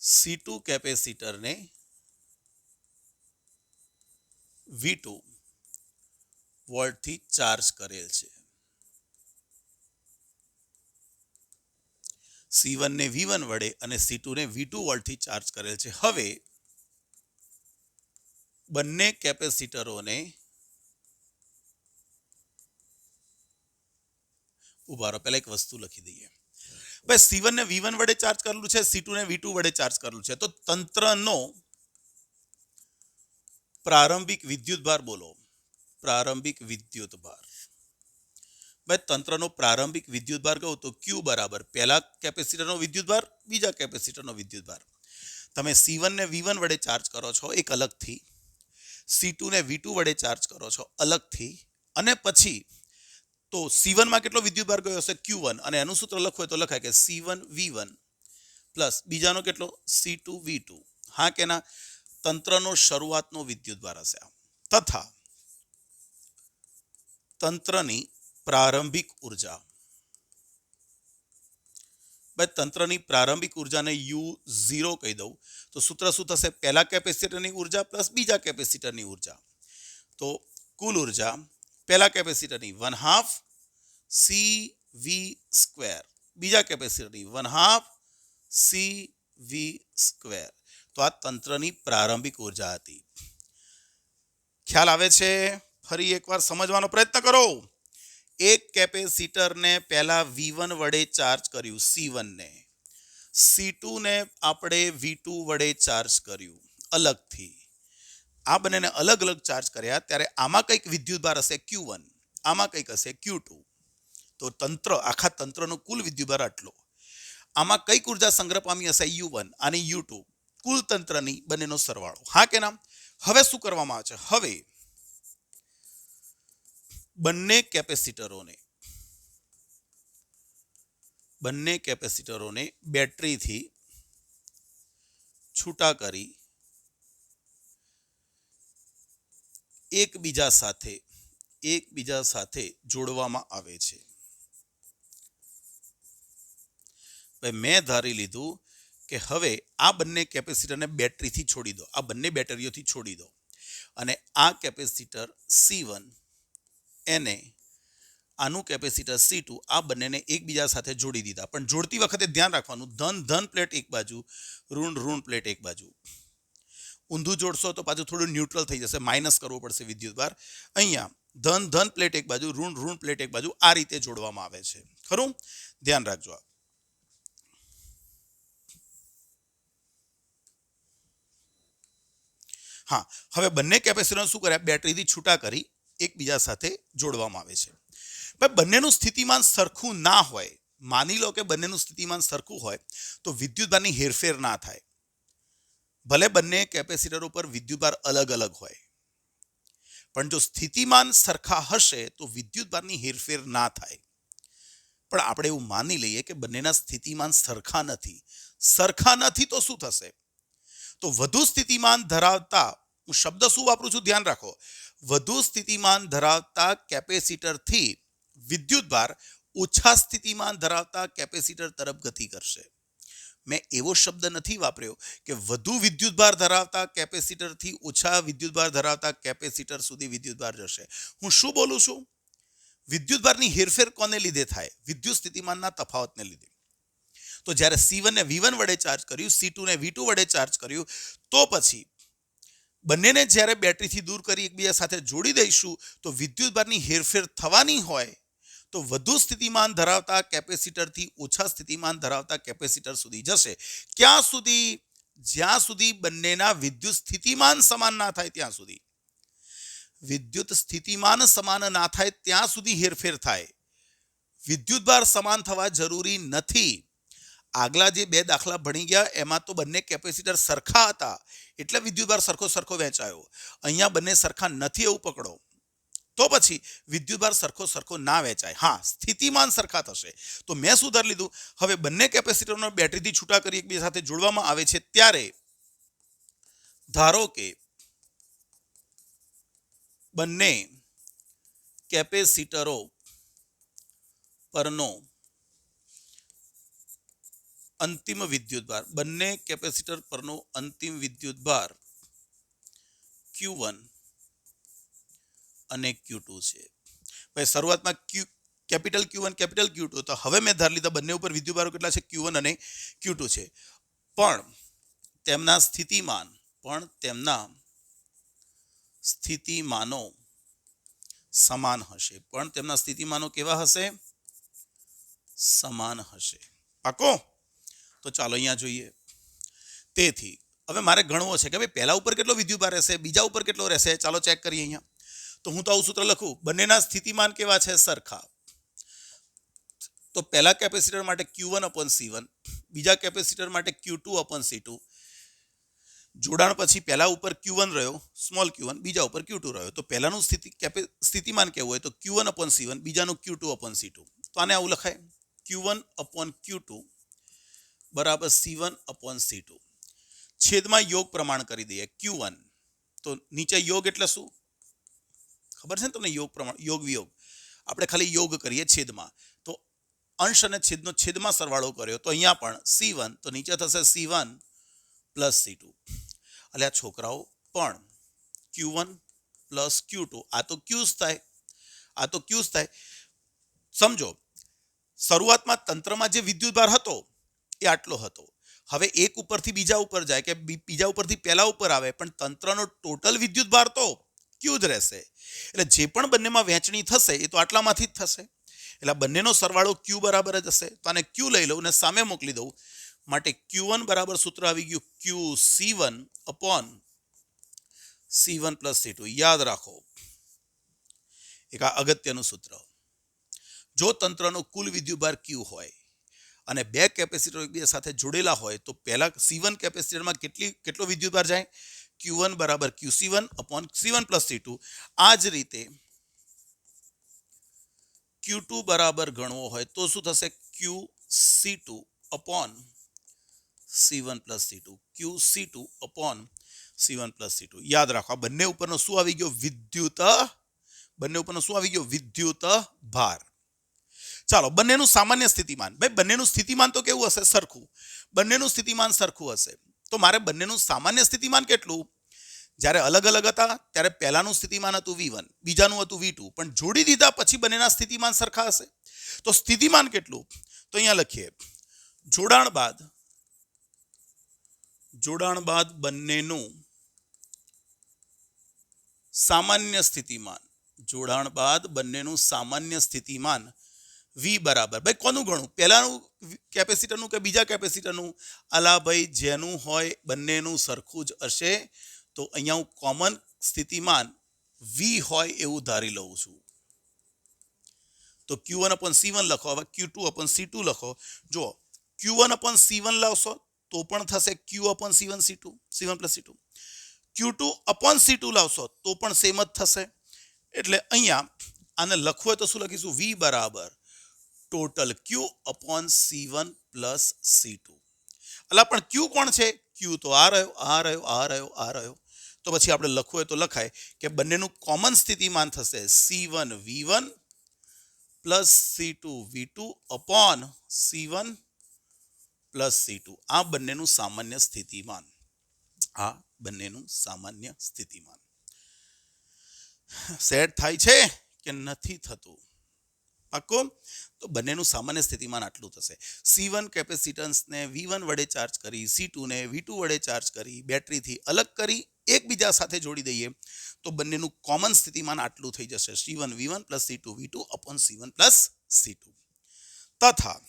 C2 કેપેસિટરને V2 વોલ્ટથી ચાર્જ કરેલ છે. C1 ને V1 વડે અને C2 ને V2 વોલ્ટથી ચાર્જ કરેલ છે. હવે બંને કેપેસિટરોને ઉભા રહો, પહેલા એક વસ્તુ લખી દઈએ. ભાઈ C1 ને V1 વડે ચાર્જ કરેલું છે, C2 ને V2 વડે ચાર્જ કરેલું છે. તો તંત્રનો પ્રારંભિક વિદ્યુતભાર બોલો. પ્રારંભિક વિદ્યુતભાર. ભાઈ તંત્રનો પ્રારંભિક વિદ્યુતભાર કહું તો Q બરાબર પહેલા કેપેસિટરનો વિદ્યુતભાર, બીજા કેપેસિટરનો વિદ્યુતભાર. તમે C1 ને V1 વડે ચાર્જ કરો છો એક અલગથી, C2 ને V2 વડે ચાર્જ કરો છો અલગથી, અને પછી તો C1 માં કેટલો વિદ્યુતભાર ગયો હશે? Q1, અને એનું સૂત્ર લખવું હોય તો લખાય કે C1 V1 પ્લસ બીજાનો કેટલો C2V2. હા કે ના? તંત્રનો શરૂઆતનો વિદ્યુતભાર હશે આ. તથા તંત્રની પ્રારંભિક ઉર્જા. ભાઈ તંત્રની પ્રારંભિક ઉર્જાને U0 કહી દઉં તો સૂત્ર શું થશે? પહેલા કેપેસિટરની ઉર્જા પ્લસ બીજા કેપેસિટરની ઉર્જા. તો કુલ ઉર્જા પહેલા કેપેસિટરની 1/2 CV², બીજા કેપેસિટરની 1/2 CV². તો આ તંત્રની પ્રારંભિક ઉર્જા હતી. ખ્યાલ આવે છે? ફરી એકવાર સમજવાનો પ્રયત્ન કરો. એક કેપેસિટરને પહેલા V1 વડે ચાર્જ કર્યું, C1 ને. C2 ને આપણે V2 વડે ચાર્જ કર્યું અલગથી. આ બંનેને અલગ અલગ ચાર્જ કર્યા ત્યારે આમાં કંઈક વિદ્યુતભાર હશે Q1, આમાં કંઈક હશે Q2. તો આખા તંત્રનો કુલ વિદ્યુતભાર આટલો. આમાં કઈક ઉર્જા સંગ્રહ પામી હશે U1 અને U2, કુલ તંત્રની બંનેનો સરવાળો. હા કે ના? હવે શું કરવામાં આવે છે? હવે બંને કેપેસિટરોને બેટરીથી છૂટા કરી એકબીજા સાથે જોડવામાં આવે છે. મેં ધારી લીધું કે હવે આ બંને કેપેસિટરને બેટરીથી છોડી દો, આ બંને બેટરીઓથી છોડી દો, અને આ કેપેસિટર C1 એને આનું કેપેસિટર C2 આ બંનેને એકબીજા સાથે જોડી દીધા. પણ જોડતી વખતે ધ્યાન રાખવાનું, ધન પ્લેટ એક બાજુ, ઋણ પ્લેટ એક બાજુ. ઊંધું જોડશો તો પાછું થોડું ન્યુટ્રલ થઈ જશે, માઇનસ કરવો પડશે વિદ્યુતભાર. અહીંયા ધન પ્લેટ એક બાજુ, ઋણ પ્લેટ એક બાજુ, આ રીતે જોડવામાં આવે છે. ખરું? ધ્યાન રાખજો. હા, હવે બંને કેપેસિટર શું કર્યા? બેટરીથી છૂટા કરી એકબીજા સાથે જોડવામાં આવે છે. પણ બંનેનું સ્થિતિમાન સરખું ના હોય, માની લો કે બંનેનું સ્થિતિમાન સરખું હોય તો વિદ્યુતભારની હેરફેર ના થાય. ભલે બંને કેપેસિટરો પર વિદ્યુતભાર અલગ અલગ હોય, પણ જો સ્થિતિમાન સરખા હશે તો વિદ્યુતભારની હેરફેર ના થાય. પણ આપણે એવું માની લઈએ કે બંનેના સ્થિતિમાન સરખા નથી તો શું થશે? તો વધુ સ્થિતિમાન ધરાવતા, હું શબ્દ શું વાપરું છું ધ્યાન રાખો, વધુ સ્થિતિમાન ધરાવતા કેપેસિટરથી વિદ્યુતભાર ઓછા સ્થિતિમાન ધરાવતા કેપેસિટર તરફ ગતિ કરશે. મેં એવો શબ્દ નથી વાપર્યો કે વધુ વિદ્યુતભાર ધરાવતા કેપેસિટરથી ઓછા વિદ્યુતભાર ધરાવતા કેપેસિટર સુધી વિદ્યુતભાર જશે. હું શું બોલું છું? વિદ્યુતભારની હેરફેર કોને લીધે થાય? વિદ્યુત સ્થિતિમાનના તફાવતને લીધે. તો જ્યારે C1 ને V1 વડે ચાર્જ કર્યું, C2 ને V2 વડે ચાર્જ કર્યું, તો પછી બંનેને જ્યારે બેટરીથી દૂર કરી એકબીજા સાથે જોડી દઈશું તો વિદ્યુતભારની હેરફેર થવાની હોય તો વધુ સ્થિતિમાન ધરાવતા કેપેસિટરથી ઓછા સ્થિતિમાન ધરાવતા કેપેસિટર સુધી જશે. ક્યાં સુધી? જ્યાં સુધી બંનેના વિદ્યુત સ્થિતિમાન સમાન ના થાય ત્યાં સુધી. વિદ્યુત સ્થિતિમાન સમાન ના થાય ત્યાં સુધી હેરફેર થાય. વિદ્યુતભાર સમાન થવા જરૂરી નથી. આગલા જે બે દાખલા ભણી ગયા એમાં તો બંને કેપેસિટર સરખા હતા એટલે વિદ્યુતભાર સરખો વહેંચાયો. અહીંયા બંને સરખા નથી એવું પકડો તો પછી વિદ્યુતભાર સરખો ના વહેંચાય. હા, સ્થિતિમાન સરખા થશે. તો મેં શું ધારી લીધું? હવે બંને કેપેસિટરનો બેટરીથી છૂટા કરી એકબીજા સાથે જોડવામાં આવે છે ત્યારે ધારો કે બંને કેપેસિટરો પરનો અંતિમ વિદ્યુતભાર Q1 અને Q2 છે. ભાઈ શરૂઆતમાં કેપિટલ Q1 કેપિટલ Q2, તો હવે મેં ધારી લીધા બંને ઉપર વિદ્યુતભારો કેટલા છે? Q1 અને Q2 છે. પણ તેમના સ્થિતિમાનો સમાન હશે. પણ તેમના સ્થિતિમાનો કેવા હશે? સમાન હશે. પાકો? તો ચાલો અહીંયા જોઈએ. તેથી હવે મારે ગણવો છે કે ભાઈ પહેલા ઉપર કેટલો વિદ્યુતભાર રહેશે, બીજા ઉપર કેટલો રહેશે. ચાલો ચેક કરીએ અહીંયા. તો હું તો આવું સૂત્ર લખું, બંનેના સ્થિતિમાન કેવા છે? સરખા. તો પહેલા કેપેસિટર માટે Q1/C1, બીજા કેપેસિટર માટે Q2/C2. જોડાણ પછી પહેલા ઉપર Q1 રહ્યો, સ્મોલ q1, બીજા ઉપર Q2 રહ્યો. તો પહેલાનું સ્થિતિમાન કેવું હોય? તો Q1/C1, બીજાનું Q2/C2. તો આને આવું લખાય Q1/Q2 બરાબર C1/C2 છેદમાં યોગ પ્રમાણ કરી દઈએ Q1 તો નીચે યોગ એટલે શું ખબર છે ને તમને યોગ પ્રમાણ યોગ વિયોગ આપણે ખાલી યોગ કરીએ છેદમાં તો અંશ અને છેદનો છેદમાં સરવાળો કર્યો તો અહીંયા પણ C1 તો નીચે થશે C1 + C2 એટલે આ છોકરાઓ પણ Q1 + Q2 આ તો Q's થાય સમજો શરૂઆતમાં તંત્રમાં જે વિદ્યુતભાર હતો એ આટલો હતો હવે એક ઉપરથી બીજા ઉપર જાય કે બીજા ઉપરથી પહેલા ઉપર આવે પણ તંત્રનો ટોટલ વિદ્યુતભાર તો Q જ રહેશે એટલે જે પણ બંનેમાં વહેંચણી થશે એ તો આટલામાંથી જ થશે એટલે બંનેનો સરવાળો Q બરાબર જ હશે તો આને Q લઈ લઉં અને સામે મોકલી દઉં માટે Q1 બરાબર સૂત્ર આવી ગયું QC1/C1 + C2 યાદ રાખો એક આ અગત્યનું સૂત્ર જો તંત્રનો કુલ વિદ્યુતભાર Q હોય અને બે કેપેસિટર એકબીજા સાથે જોડેલા હોય તો પહેલા C1 કેપેસિટરમાં કેટલો વિદ્યુતભાર જાય Q1 બરાબર QC1/C1 + C2 આ જ રીતે Q2 બરાબર ગણવો હોય તો શું થશે QC2/C1 + C2 QC2/C1 + C2 યાદ રાખો આ બંને ઉપરનો શું આવી ગયો વિદ્યુત ભાર ચાલો બંનેનું સામાન્ય સ્થિતિમાન ભાઈ બંનેનું સ્થિતિમાન તો કેવું હશે સરખું હશે તો મારે બંનેનું સામાન્ય સ્થિતિમાન કેટલું જ્યારે અલગ અલગ હતા ત્યારે પહેલાનું સ્થિતિમાન હતું V1 બીજાનું હતું V2 પણ જોડી દીધા પછી બંનેના સ્થિતિમાન સરખા હશે તો સ્થિતિમાન કેટલું તો અહીંયા લખીએ જોડાણ બાદ બંનેનું સામાન્ય સ્થિતિમાન V બરાબર ભાઈ કોનું ગણું પહેલાનું કેપેસિટરનું કે બીજા કેપેસિટરનું અલા ભાઈ જેનું હોય બંનેનું સરખું જ હશે તો અહીંયા હું કોમન સ્થિતિમાન V હોય એવું ધારી લઉં છું તો Q1/C1 લખો હવે Q2/C2 લખો જો Q1/C1 લાવશો તો પણ થશે Q/C1 + C2 Q2/C2 લાવશો તો પણ સેમ જ થશે એટલે અહીંયા આને લખવું હોય તો શું લખીશું V બરાબર ટોટલ Q/C1 + C2 અલા પણ Q કોણ છે Q તો આ રહ્યો તો પછી આપણે લખવું હોય તો લખાય કે બંનેનું કોમન સ્થિતિમાન થશે C1 V1 + C2 V2 C1 + C2 આ બંનેનું સામાન્ય સ્થિતિમાન સેટ થાય છે કે નથી થતું પાક્કો તો બંનેનું સામાન્ય સ્થિતિમાન આટલું થશે C1 કેપેસિટન્સને V1 વડે ચાર્જ કરી C2 ને V2 વડે ચાર્જ કરી બેટરીથી અલગ કરી એકબીજા સાથે જોડી દઈએ તો બંનેનું કોમન સ્થિતિમાન આટલું થઈ જશે C1 V1 + C2 V2 C1 + C2 તથા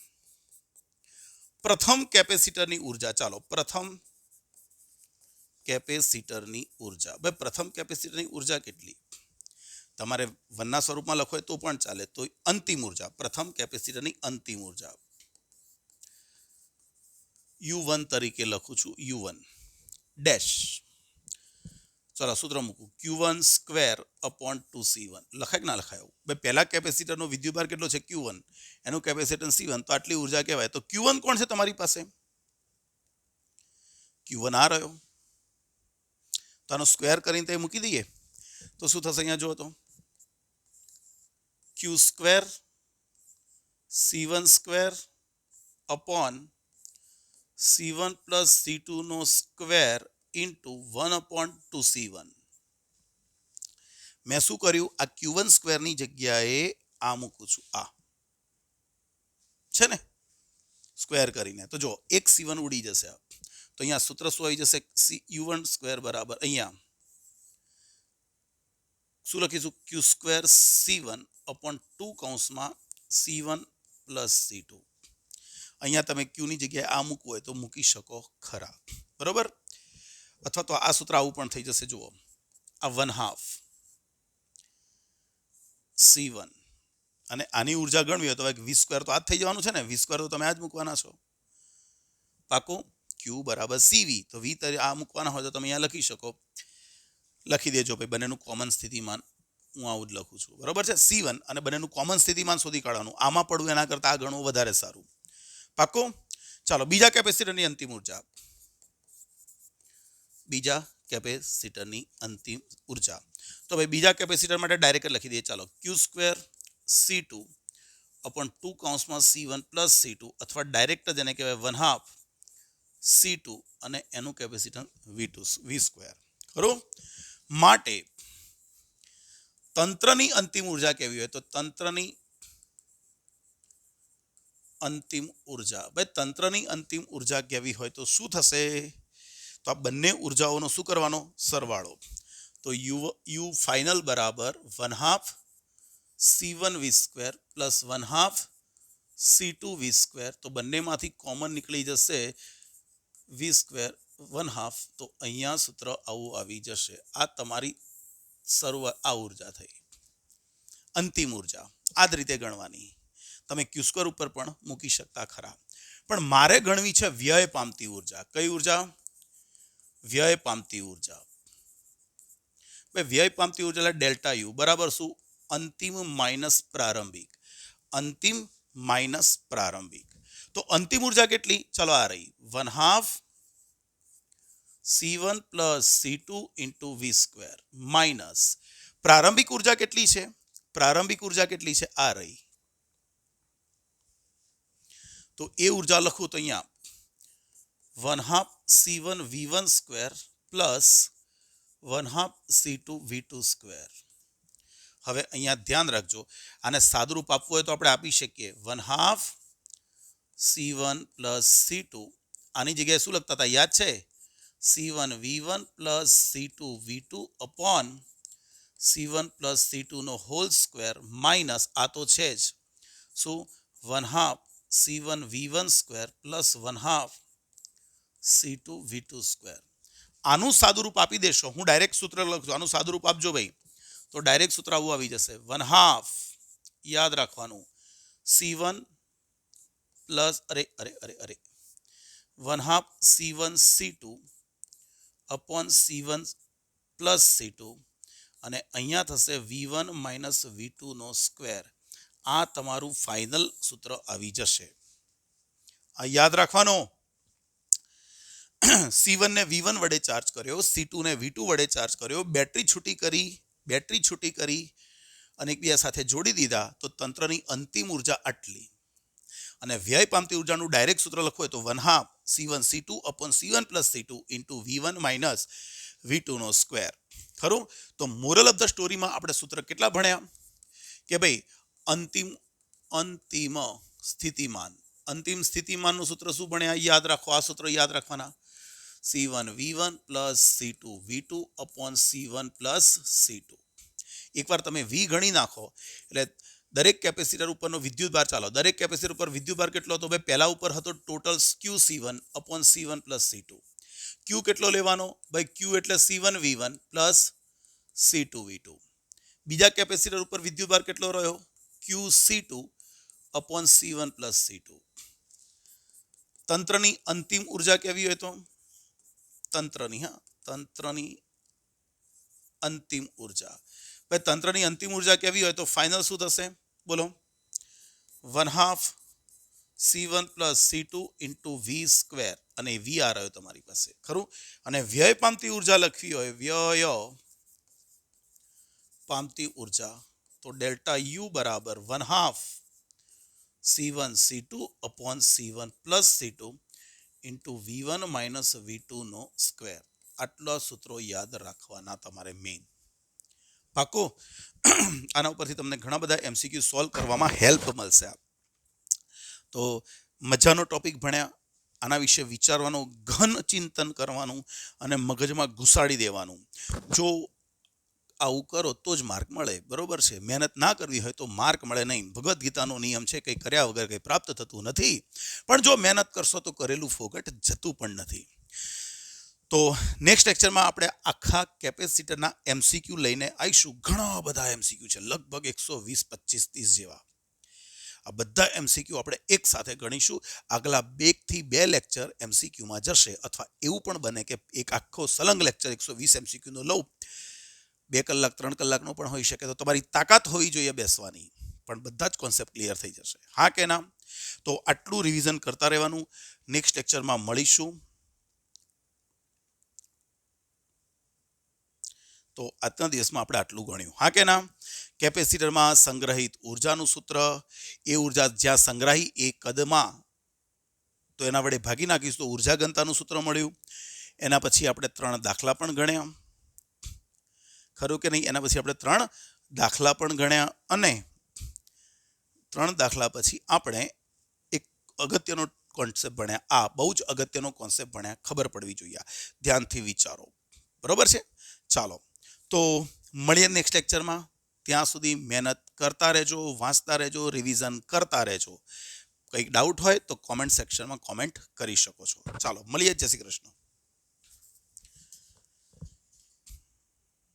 પ્રથમ કેપેસિટરની ઉર્જા ચાલો પ્રથમ કેપેસિટરની ઉર્જા કેટલી તમારે વનના સ્વરૂપમાં લખો તો પણ ચાલે તો અંતિમ ઉર્જા પ્રથમ કેપેસિટરની અંતિમ ઉર્જા U1 તરીકે લખું છું U1 ડેશ ચાલો સૂત્ર મૂકું Q1/2C1 લખાય કે ના લખાય ભાઈ પહેલા કેપેસિટરનો વિદ્યુતભાર કેટલો છે Q1 એનું કેપેસિટન્સ C1 તો આટલી ઉર્જા કહેવાય તો Q1 કોણ છે તમારી પાસે Q1 આ રહ્યો તો આનો સ્ક્વેર કરીને તે મૂકી દઈએ તો શું થશે અહીંયા જુઓ તો Q² C1² + C2 નો સ્ક્વેર ઇન્ટુ 1/2C1 મેં શું કર્યું આ Q1 સ્ક્વેરની જગ્યાએ આ મૂકું છું આ છે ને સ્ક્વેર કરીને તો જો એક C1 ઉડી જશે તો અહીંયા સૂત્ર શું આવી જશે U1² બરાબર અહીંયા શું લખીશું Q² C1/2 કૌંસમાં C1 + C2 અહીંયા તમે Q ની જગ્યાએ આ મૂકવું હોય તો મૂકી શકો ખરા બરોબર અથવા તો આ સૂત્ર આવું પણ થઈ જશે જુઓ આ 1/2 C1 અને આની ઉર્જા ગણવી હોય તો V² તો આ જ થઈ જવાનું છે ને V² તો તમે આ જ મૂકવાના છો પાકું Q બરાબર CV તો V આ મૂકવાના હોય તો તમે અહીંયા લખી દેજો ભાઈ બંનેનું કોમન સ્થિતિમાન હું આવું જ લખું છું બરોબર છે C1 અને બંનેનું કોમન સ્થિતિમાન શોધી કાઢવાનું આમાં પડવું એના કરતાં આ ગણવું વધારે સારું પાક્કો ચાલો બીજા કેપેસિટરની અંતિમ ઉર્જા. બીજા કેપેસિટરની અંતિમ ઉર્જા. તો ભાઈ બીજા કેપેસિટર માટે ડાયરેક્ટ લખી દઈએ. ચાલો Q² C2 અપોન 2 કૌંસમાં C1 પ્લસ C2 અથવા ડાયરેક્ટ જ એને કહેવાય 1/2 C2 અને એનું કેપેસિટન્સ V2 ખરું. માટે તંત્રની અંતિમ ઉર્જા કેવી હોય તો તંત્રની અંતિમ ઉર્જા, ભાઈ તંત્રની અંતિમ ઉર્જા કેવી હોય તો શું થશે? તો આ બંને ઉર્જાઓનો શું કરવાનો? સરવાળો. તો યુ ફાઇનલ બરાબર 1/2 C1 V² plus 1/2 C2 V². તો બંનેમાંથી કોમન નીકળી જશે V², 1/2. તો અહીંયા સૂત્ર આવું આવી જશે. આ તમારી શરૂઆત, આ ઉર્જા થઈ અંતિમ ઉર્જા. આ જ રીતે ગણવાની. તમે Q² ઉપર પણ મૂકી શકતા ખરા, પણ મારે ગણવી છે વ્યય પામતી ઉર્જા. કઈ ઉર્જા? વ્યય પામતી ઉર્જા. ભાઈ વ્યય પામતી ઉર્જા એટલે ડેલ્ટા યુ બરાબર શું? અંતિમ માઇનસ પ્રારંભિક. અંતિમ માઇનસ પ્રારંભિક. તો અંતિમ ઉર્જા કેટલી? ચલો આ રહી 1/2 C1 plus C2 into V² minus પ્રારંભિક ઉર્જા કેટલી છે? પ્રારંભિક ઉર્જા કેટલી છે? આ રહી. તો એ ઉર્જા લખું તો અહીંયા 1/2 C1 V1² plus 1/2 C2 V2². હવે અહીંયા ધ્યાન રાખજો, આને સાદુરૂપ આપવું હોય તો આપણે આપી શકીએ 1/2 C1 પ્લસ C2. આની જગ્યાએ શું લખતા હતા યાદ છે? C1 V1 plus C2 V2 upon C1 plus C2 નો હોલ સ્ક્વેર માઇનસ આ તો છે જ શું 1/2 C1 V1² plus 1/2 C2 V2². આનું સાદુરૂપ આપી દેશો. હું ડાયરેક્ટ સૂત્ર લખજો, આનું સાદુરૂપ આપજો ભાઈ. તો ડાયરેક્ટ સૂત્ર આવું આવી જશે 1/2 યાદ રાખવાનું C1 plus 1/2 C1 C2 upon C1 plus C2 અને અહીંયા થશે V1 માઇનસ V2 નો સ્ક્વેર. આ તમારું ફાઇનલ સૂત્ર આવી જશે. આ યાદ રાખવાનો. C1 ને V1 વડે ચાર્જ કર્યો, C2 ને V2 વડે ચાર્જ કર્યો, બેટરી છૂટી કરી અને એકબીજા સાથે જોડી દીધા તો તંત્રની અંતિમ ઉર્જા આટલી. અને વ્યય પામતી ઉર્જાનું ડાયરેક્ટ સૂત્ર લખવું હોય તો 1/2 C1 C2 upon C1 plus C2 into V1 minus V2 નો સ્ક્વેર. ખરું? તો મોરલ ઓફ ધ સ્ટોરીમાં આપણે સૂત્ર કેટલા ભણ્યા કે ભાઈ અંતિમ સ્થિતિમાનનું સૂત્ર શું ભણ્યા? યાદ રાખો, આ સૂત્ર યાદ રાખવાના. C1 V1 plus C2 V2 upon C1 plus C2. એકવાર તમે V ગણી નાખો એટલે દરેક કેપેસિટર ઉપરનો વિદ્યુતભાર, ચાલો દરેક કેપેસિટર ઉપર વિદ્યુતભાર કેટલો હતો? ભાઈ પહેલા ઉપર હતો total QC1 upon C1 plus C2. Q કેટલો લેવાનો? ભાઈ Q એટલે C1 V1 plus C2 V2. બીજા કેપેસિટર ઉપર વિદ્યુતભાર કેટલો રહ્યો? QC2 upon C1 plus C2. તંત્રની અંતિમ ઉર્જા કેવી હોય તો? તંત્રની અંતિમ ઉર્જા. ભાઈ તંત્રની અંતિમ ઉર્જા કેવી હોય તો ફાઇનલ શું થશે? બોલો. 1/2 C1 plus C2 into V² અને VR આવ્યો તમારી પાસે. ખરું? અને વ્યય પામતી ઉર્જા લખવી હોય, વ્યય પામતી ઉર્જા, તો ડેલ્ટા U બરાબર 1/2 C1 C2 upon C1 plus C2 into V1 minus V2 નો સ્ક્વેર. આટલા સૂત્રો યાદ રાખવાના તમારે મેઇન. પાકો? આના ઉપરથી તમને ઘણા બધા MCQ સોલ્વ કરવામાં હેલ્પ મળશે. તો મજાનો ટોપિક ભણ્યા. આના વિશે વિચારવાનું, ઘન ચિંતન કરવાનું અને મગજમાં ઘુસાડી દેવાનું. જો આવું કરો તો જ માર્ક મળે. બરોબર છે? મહેનત ના કરવી હોય તો માર્ક મળે નહીં. ભગવદ્ ગીતાનો નિયમ છે, કંઈ કર્યા વગર કંઈ પ્રાપ્ત થતું નથી. પણ જો મહેનત કરશો તો કરેલું ફોગટ જતું પણ નથી. તો નેક્સ્ટ લેક્ચરમાં આપણે આખા કેપેસિટરના MCQ લઈને આવીશું. ઘણા બધા MCQ છે, લગભગ 120, 25, 30 જેવા. આ બધા MCQ આપણે એક સાથે ગણીશું. આગલા 2 થી 2 લેક્ચર MCQમાં જશે, અથવા એવું પણ બને કે એક આખો સલંગ લેક્ચર 120 MCQ નો લઉં, 2 કલાક 3 કલાકનો પણ હોઈ શકે. તો તમારી તાકાત હોવી જોઈએ બેસવાની, પણ બધા જ કોન્સેપ્ટ ક્લિયર થઈ જશે. હા કે ના? તો આટલું રિવિઝન કરતા રહેવાનું. નેક્સ્ટ લેક્ચરમાં મળીશું. તો આજના દિવસમાં આપણે આટલું ગણ્યું, હા કે ના? કેપેસિટરમાં સંગ્રહિત ઉર્જાનું સૂત્ર, એ ઉર્જા જ્યાં સંગ્રહી એ કદમાં, તો એના વડે ભાગી નાખીશું તો ઉર્જા ઘનતાનું સૂત્ર મળ્યું. એના પછી આપણે 3 દાખલા પણ ગણ્યા, ખરું કે નહીં? એના પછી આપણે 3 દાખલા પણ ગણ્યા અને 3 દાખલા પછી આપણે એક અગત્યનો કોન્સેપ્ટ ભણ્યા. આ બહુ જ અગત્યનો કોન્સેપ્ટ ભણ્યા, ખબર પડવી જોઈએ, ધ્યાનથી વિચારો. બરોબર છે? ચાલો તો મળીએ નેક્સ્ટ લેક્ચરમાં. ત્યાં સુધી મહેનત કરતા રહેજો, વાંચતા રહેજો, રિવિઝન કરતા રહેજો. કંઈક ડાઉટ હોય તો કોમેન્ટ સેક્શનમાં કોમેન્ટ કરી શકો છો. ચાલો મળીએ. જય શ્રી કૃષ્ણ.